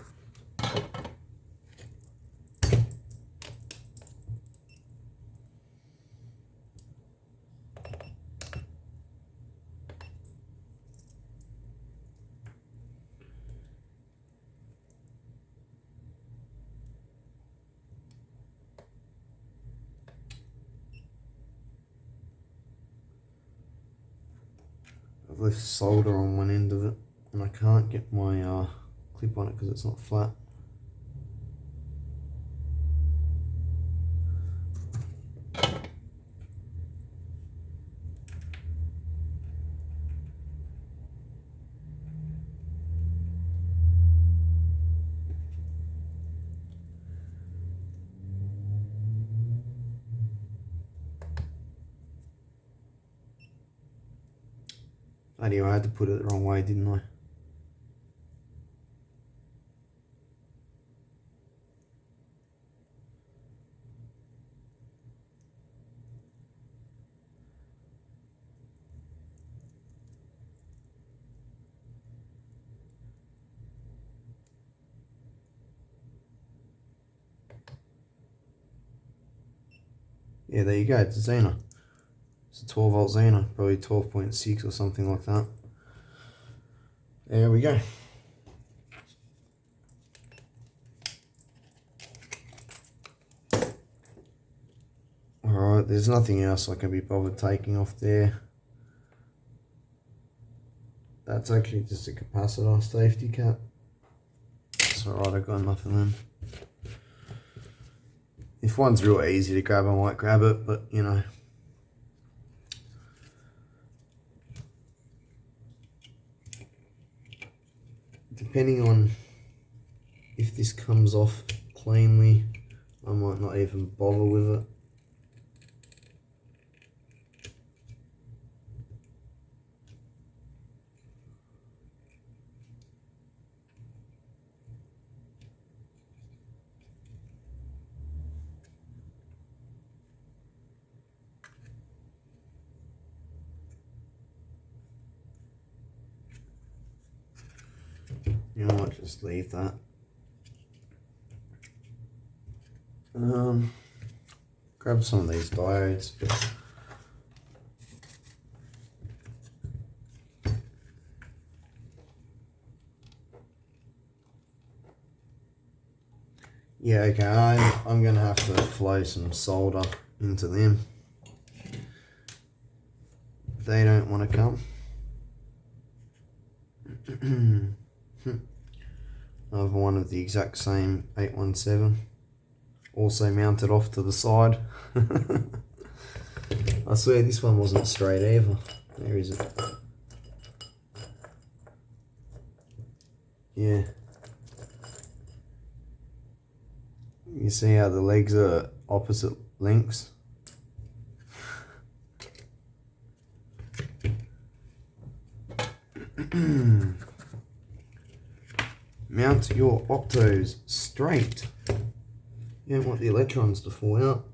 left solder on one end of it, and I can't get my clip on it because it's not flat. Anyway, I had to put it the wrong way, didn't I? Yeah, there you go, it's a Xena. It's a 12 volt Xena, probably 12.6 or something like that. There we go. Alright, there's nothing else I can be bothered taking off there. That's actually just a capacitor safety cap. It's alright, I've got enough of them. If one's real easy to grab, I might grab it, but you know. Depending on if this comes off cleanly, I might not even bother with it. You know what, just leave that. Grab some of these diodes. Yeah, okay, I'm gonna have to flow some solder into them. They don't want to come. Another one of the exact same 817, also mounted off to the side. I swear this one wasn't straight either. Where is it? Yeah. You see how the legs are opposite lengths? Mount your optos straight. You don't want the electrons to fall out.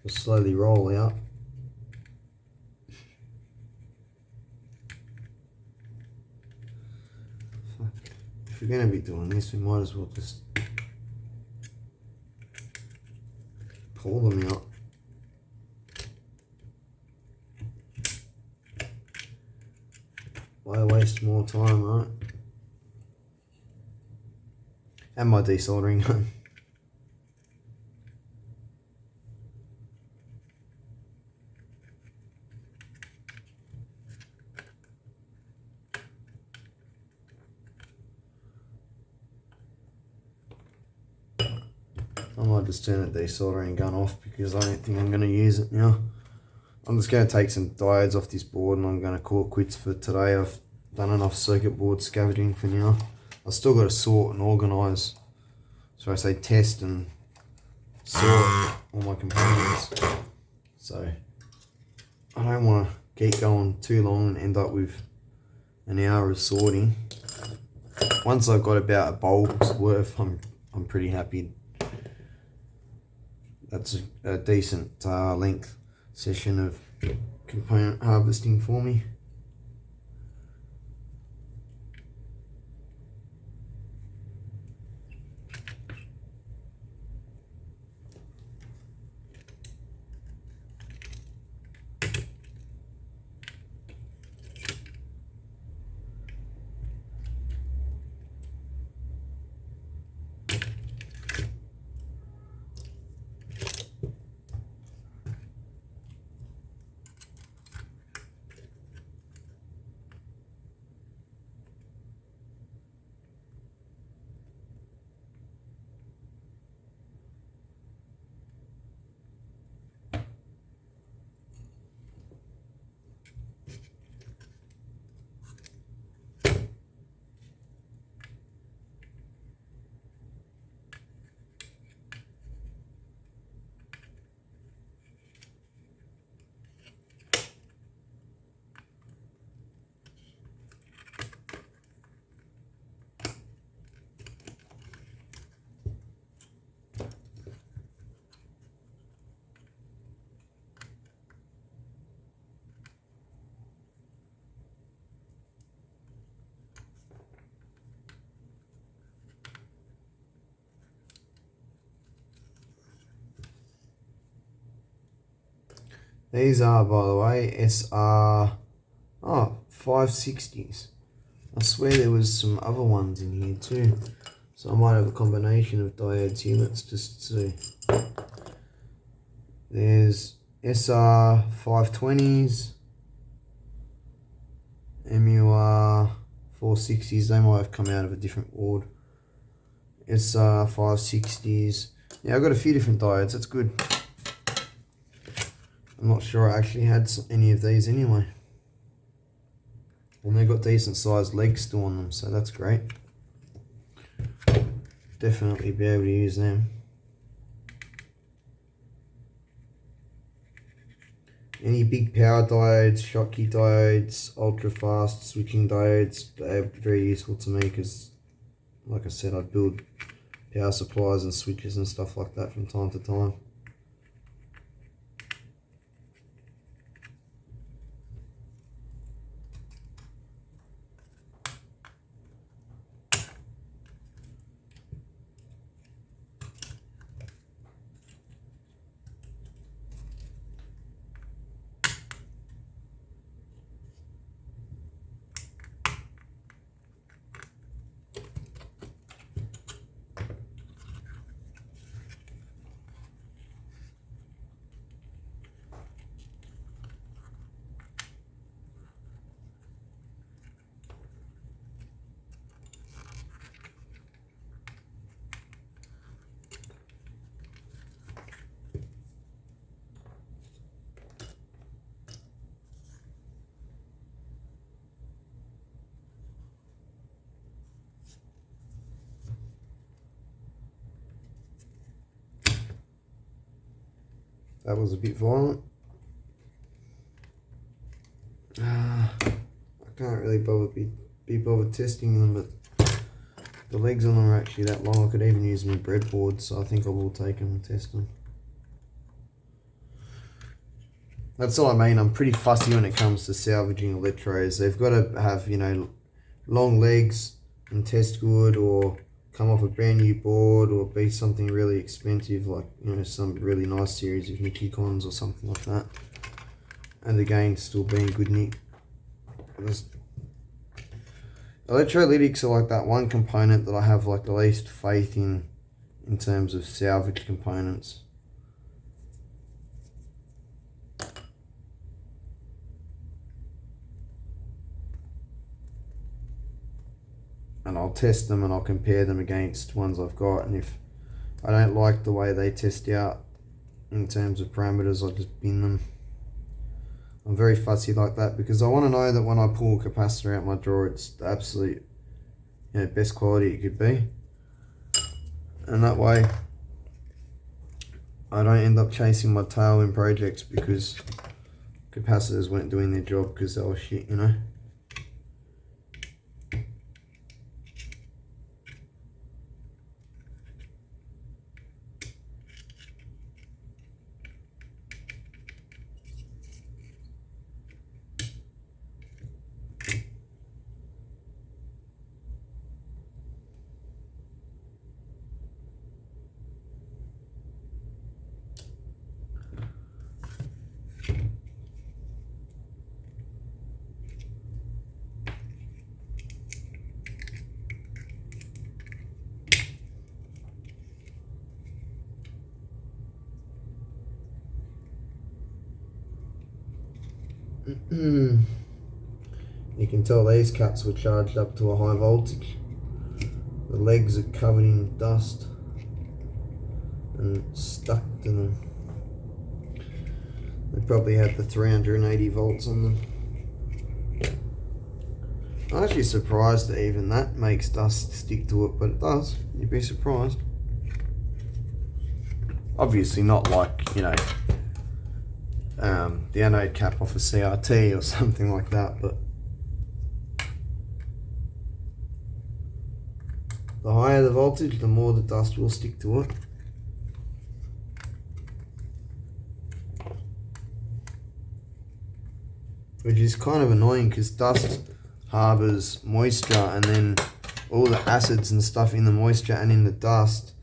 Or slowly roll out. If we're going to be doing this, we might as well just pull them out. Why waste more time, right? And my desoldering gun. I might just turn the desoldering gun off because I don't think I'm going to use it now. I'm just going to take some diodes off this board and I'm going to call it quits for today. I've done enough circuit board scavenging for now. I've still got to sort and organise. So I say test and sort all my components. So I don't want to keep going too long and end up with an hour of sorting. Once I've got about a bulb's worth, I'm pretty happy. That's a decent length session of component harvesting for me. These are, by the way, SR 560s. I swear there was some other ones in here too. So I might have a combination of diodes here. Let's just see. There's SR 520s, MUR 460s. They might have come out of a different ward. SR 560s. Yeah, I've got a few different diodes. That's good. I'm not sure I actually had any of these anyway. And they've got decent sized legs still on them, so that's great. Definitely be able to use them. Any big power diodes, Schottky diodes, ultra fast switching diodes, they're very useful to me because, like I said, I build power supplies and switches and stuff like that from time to time. That was a bit violent. I can't really be bothered testing them, but the legs on them are actually that long. I could even use them in breadboards, so I think I will take them and test them. That's all I mean. I'm pretty fussy when it comes to salvaging electrodes. They've got to have, you know, long legs and test good, or come off a brand new board, or be something really expensive, like, you know, some really nice series of Nikons or something like that. And again, still being good nick. Electrolytics are like that one component that I have like the least faith in terms of salvage components. And I'll test them and I'll compare them against ones I've got, and if I don't like the way they test out in terms of parameters, I'll just bin them. I'm very fussy like that because I want to know that when I pull a capacitor out my drawer, it's the absolute, you know, best quality it could be, and that way I don't end up chasing my tail in projects because capacitors weren't doing their job because they were shit, you know. You can tell these caps were charged up to a high voltage. The legs are covered in dust and stuck to them. They probably had the 380 volts on them. I'm actually surprised that even that makes dust stick to it, but it does. You'd be surprised. Obviously not like, you know, the anode cap off a CRT or something like that, but the higher the voltage, the more the dust will stick to it. Which is kind of annoying because dust harbors moisture, and then all the acids and stuff in the moisture and in the dust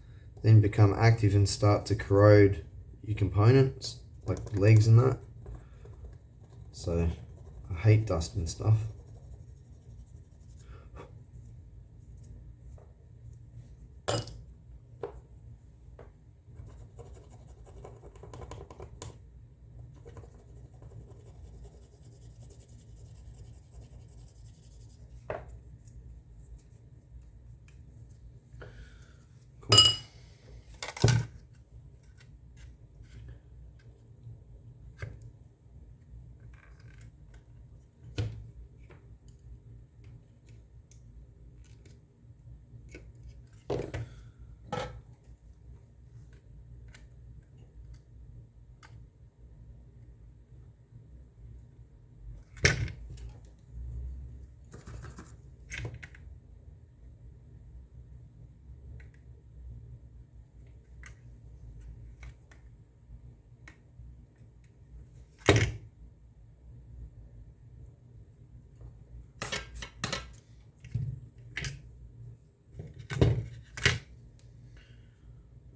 then become active and start to corrode your components, like the legs and that. so I hate dusting stuff.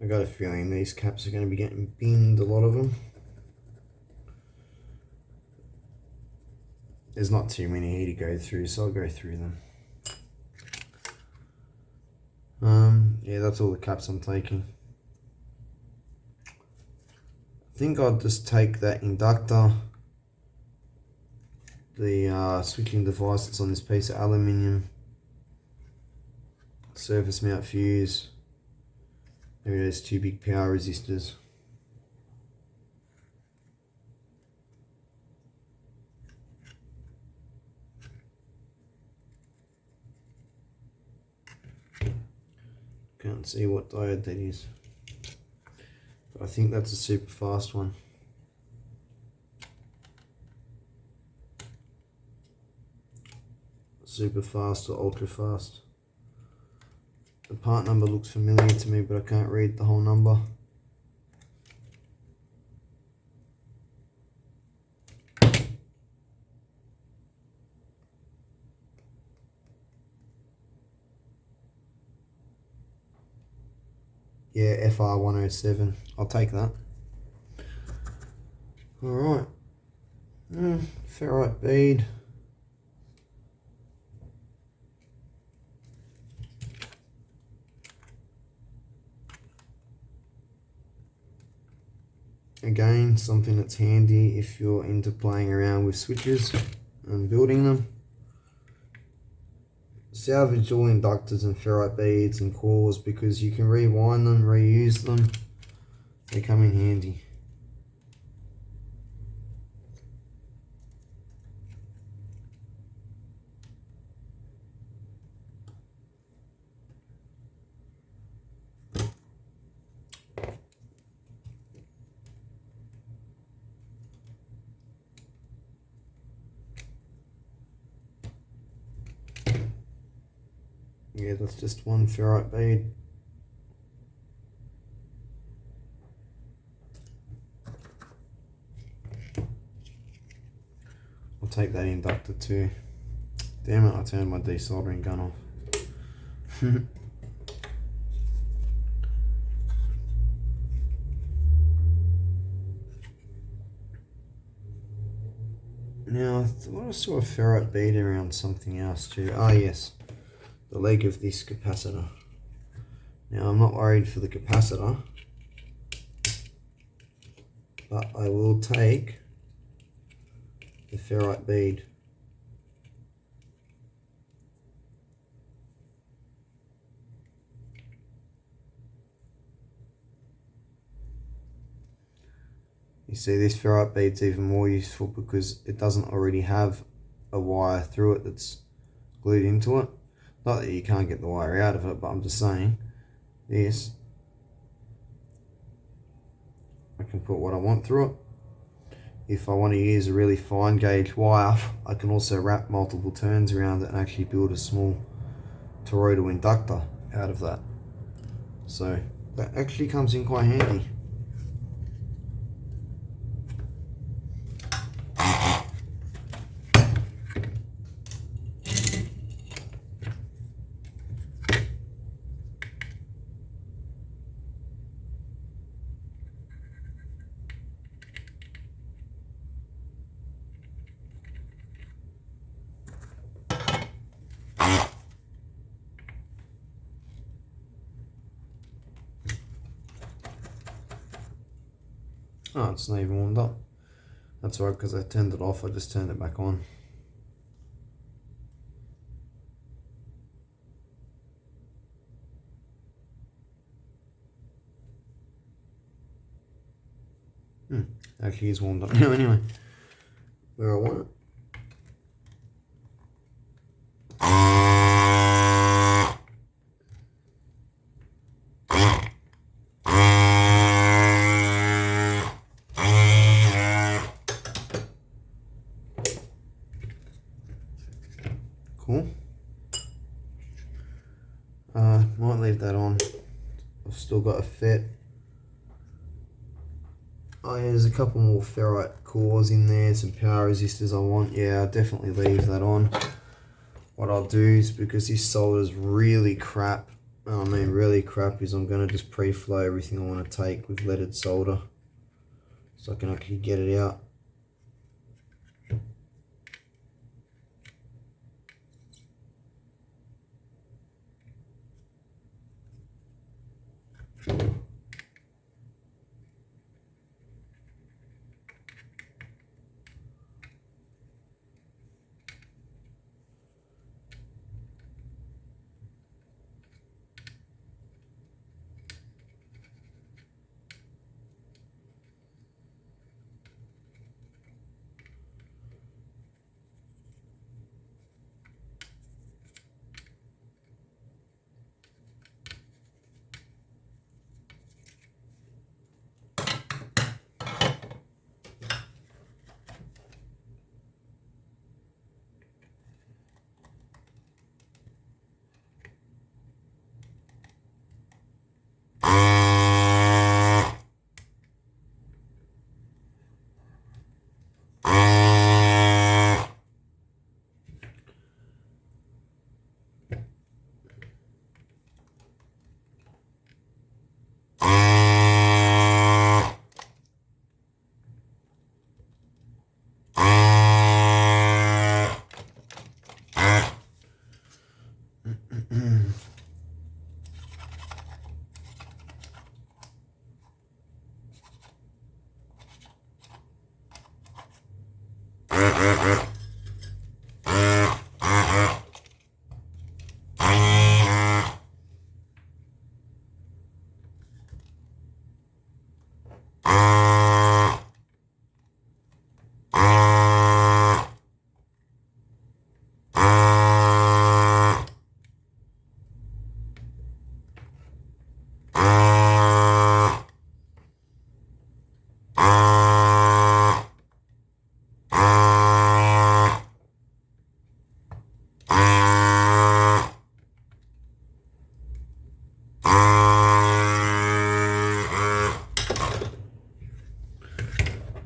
I got a feeling these caps are going to be getting binned, a lot of them. There's not too many here to go through, so I'll go through them. Yeah, that's all the caps I'm taking. I think I'll just take that inductor, the switching device that's on this piece of aluminium, surface mount fuse, maybe those 2 big power resistors. Can't see what diode that is, but I think that's a super fast one. Super fast or ultra fast. The part number looks familiar to me, but I can't read the whole number. Yeah, FR107. I'll take that. Alright. Ferrite bead. Again, something that's handy if you're into playing around with switches and building them. Salvage all inductors and ferrite beads and cores because you can rewind them, reuse them. They come in handy. Yeah, that's just one ferrite bead. I'll take that inductor too. Damn it, I turned my desoldering gun off. Now, I thought I saw a ferrite bead around something else too. Ah yes, the leg of this capacitor. Now I'm not worried for the capacitor, but I will take the ferrite bead. You see, this ferrite bead's even more useful because it doesn't already have a wire through it that's glued into it. Not that you can't get the wire out of it, but I'm just saying this, I can put what I want through it. If I want to use a really fine gauge wire, I can also wrap multiple turns around it and actually build a small toroidal inductor out of that. So that actually comes in quite handy. Oh, it's not even warmed up. That's right, because I turned it off, I just turned it back on. Actually is warmed up now anyway. Where I want it. Cool. Might leave that on. I've still got a FET. Oh yeah, there's a couple more ferrite cores in there, some power resistors I want. Yeah, I'll definitely leave that on. What I'll do is, because this solder's really crap, I mean really crap, is I'm going to just pre-flow everything I want to take with leaded solder so I can actually get it out.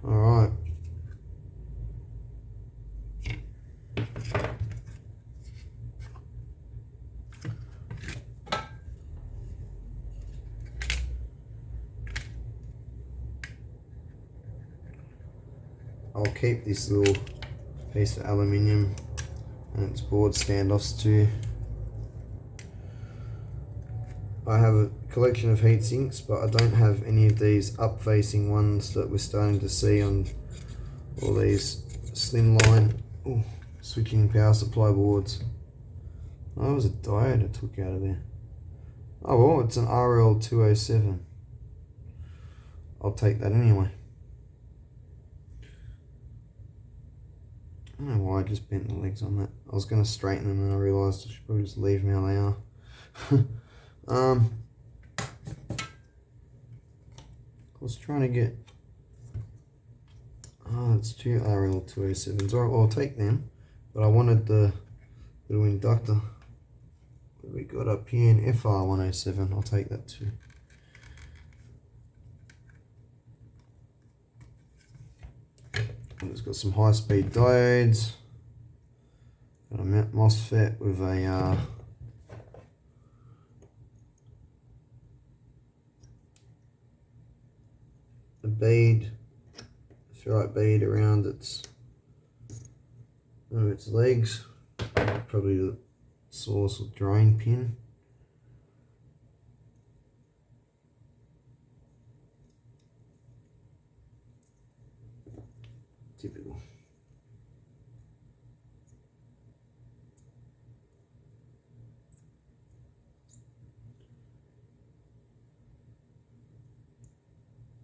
Alright. I'll keep this little piece of aluminium and its board standoffs too. I have a collection of heat sinks, but I don't have any of these up facing ones that we're starting to see on all these slimline switching power supply boards. Oh, that was a diode I took out of there. Oh well, it's an RL207. I'll take that anyway. I don't know why I just bent the legs on that. I was going to straighten them and I realised I should probably just leave them how they are. I was trying to get... Oh, it's two RL207s. Alright, well I'll take them. But I wanted the little inductor that we got up here in FR107. I'll take that too. And it's got some high speed diodes. Got a MOSFET with a bead, ferrite bead around one of its legs, probably the source or drain pin. Typical.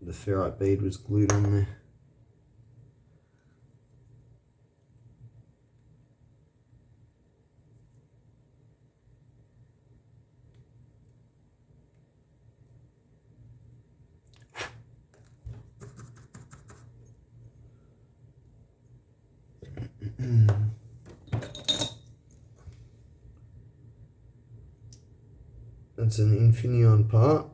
The ferrite bead was glued on there. That's an Infineon part.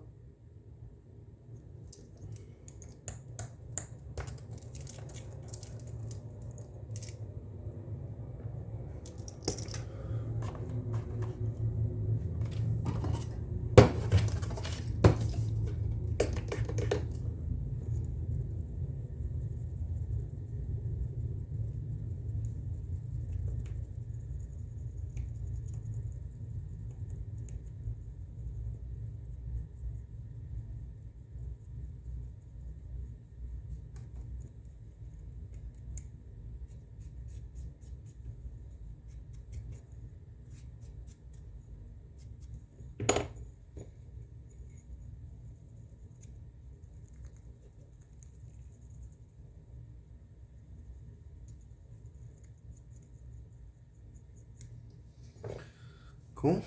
Cool.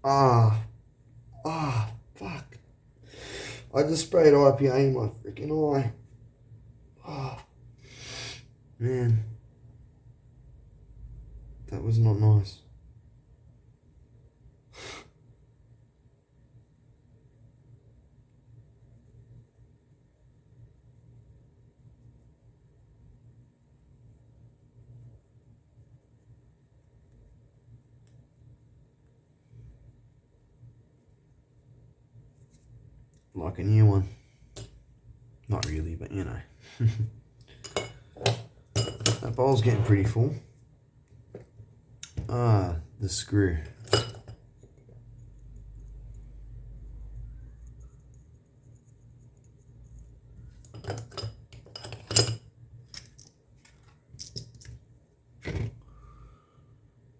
Fuck. I just sprayed IPA in my freaking eye. Man. That was not nice. Like a new one. Not really, but you know. That bowl's getting pretty full. The screw.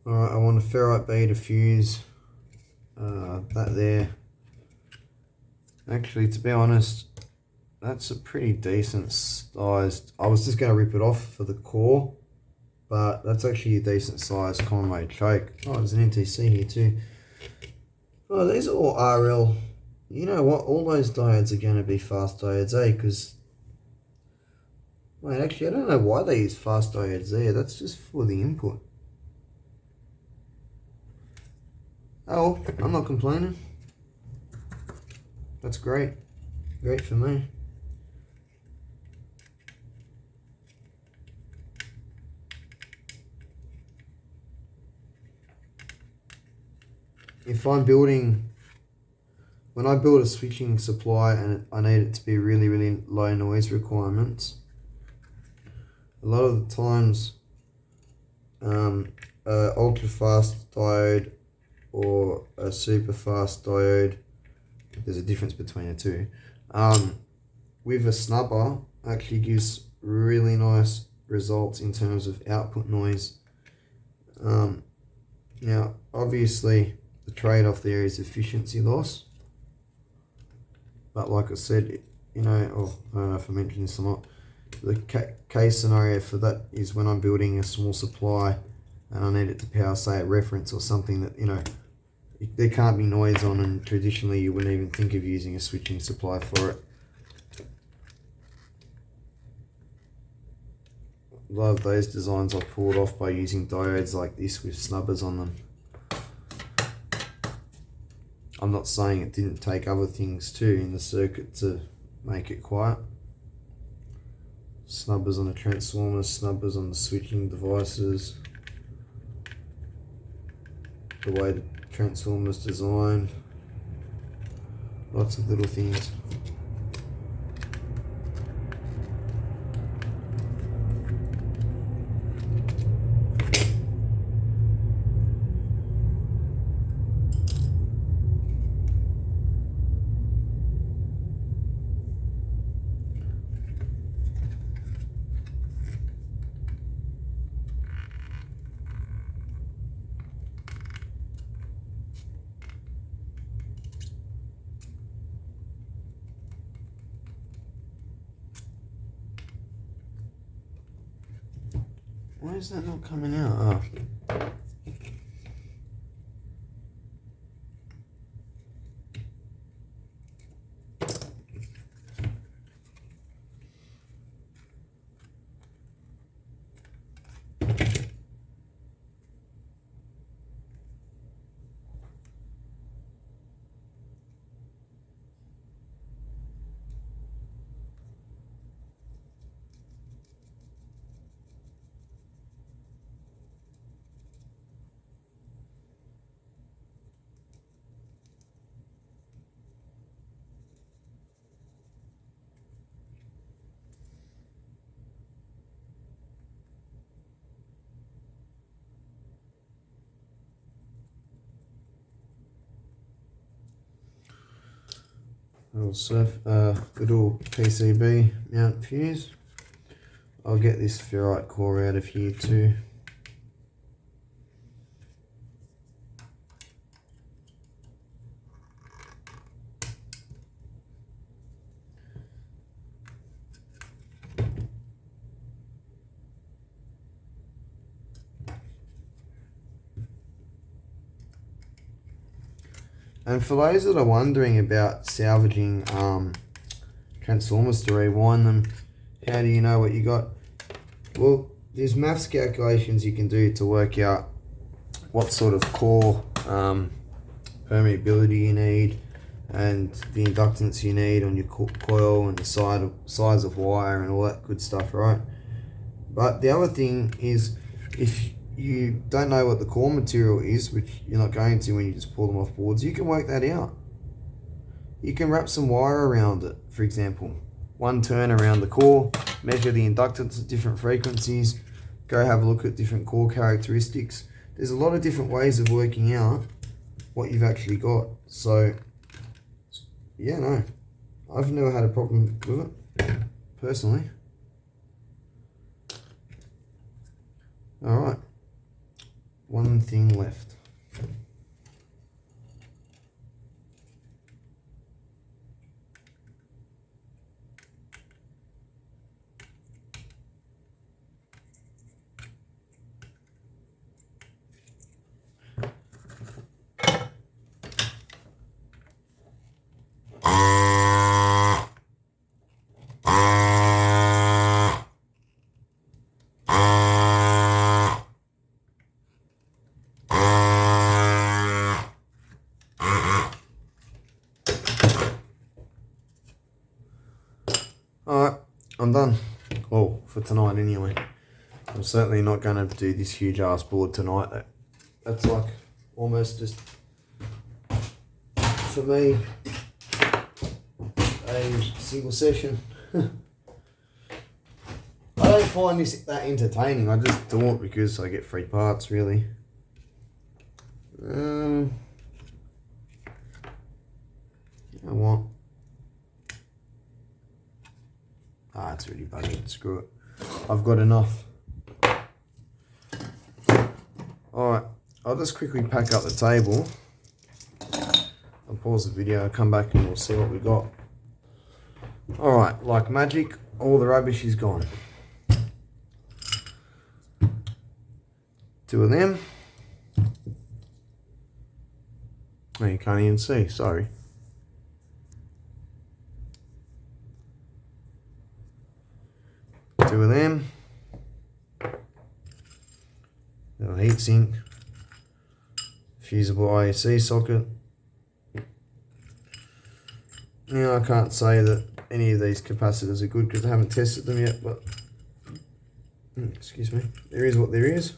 Alright, I want a ferrite bead to fuse that there. Actually, to be honest, that's a pretty decent sized. I was just going to rip it off for the core, but that's actually a decent sized common mode choke. Oh, there's an NTC here too. Oh, these are all RL. You know what? All those diodes are going to be fast diodes, eh? Because, wait, actually, I don't know why they use fast diodes there. That's just for the input. Oh, I'm not complaining. That's great. Great for me. If I'm building, when I build a switching supply and I need it to be really, really low noise requirements, a lot of the times ultra fast diode or a super fast diode, there's a difference between the two, with a snubber actually gives really nice results in terms of output noise. Now obviously the trade-off there is efficiency loss, but like I said, you know, I don't know if I mentioned this or not, the case scenario for that is when I'm building a small supply and I need it to power, say, a reference or something that, you know, there can't be noise on, and traditionally you wouldn't even think of using a switching supply for it. A lot of those designs I pulled off by using diodes like this with snubbers on them. I'm not saying it didn't take other things too in the circuit to make it quiet. Snubbers on the transformers, snubbers on the switching devices, the way the transformers designed, lots of little things. Why is that not coming out? Oh. Little PCB mount fuse. I'll get this ferrite core out of here too. And for those that are wondering about salvaging transformers to rewind them, how do you know what you got? Well, there's maths calculations you can do to work out what sort of core permeability you need and the inductance you need on your coil and the size of wire and all that good stuff, right? But the other thing is, if you don't know what the core material is, which you're not going to when you just pull them off boards, you can work that out. You can wrap some wire around it, for example. One turn around the core, measure the inductance at different frequencies, go have a look at different core characteristics. There's a lot of different ways of working out what you've actually got. So, yeah, no, I've never had a problem with it, personally. Alright, one thing left. Alright, I'm done. Well, for tonight anyway. I'm certainly not going to do this huge ass board tonight. That's like almost just, for me, a single session. I don't find this that entertaining. I just do it because I get free parts, really. You know what? Ah, it's really buggy. Screw it. I've got enough. Alright, I'll just quickly pack up the table. I'll pause the video, I'll come back and we'll see what we got. Alright, like magic, all the rubbish is gone. 2 of them. Oh, you can't even see, sorry. Two of them. Little heatsink. Fusible IEC socket. Now I can't say that any of these capacitors are good because I haven't tested them yet, but excuse me, there is what there is.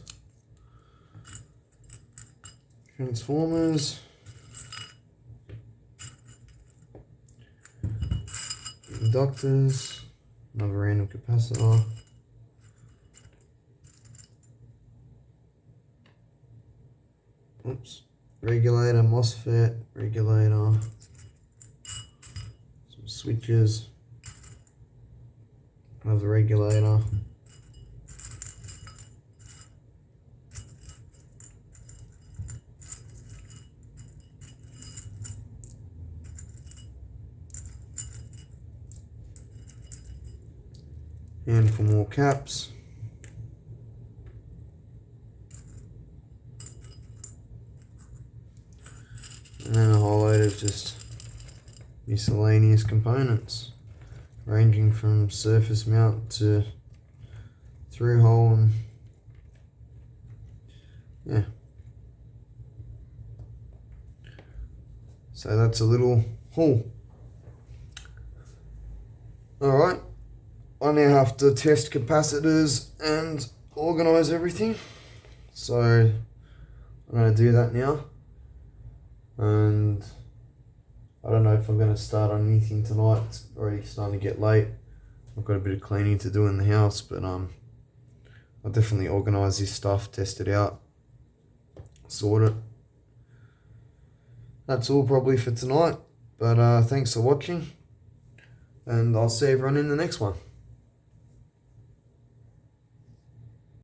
Transformers. Inductors. Another random capacitor. Oops. Regulator, MOSFET, regulator. Some switches. Another regulator. And for more caps. And then a whole load of just miscellaneous components, ranging from surface mount to through hole, and yeah. So that's a little haul. Alright, I now have to test capacitors and organise everything. So I'm going to do that now. And I don't know if I'm going to start on anything tonight. It's already starting to get late. I've got a bit of cleaning to do in the house, but I'll definitely organise this stuff, test it out, sort it. That's all probably for tonight, but thanks for watching, and I'll see everyone in the next one.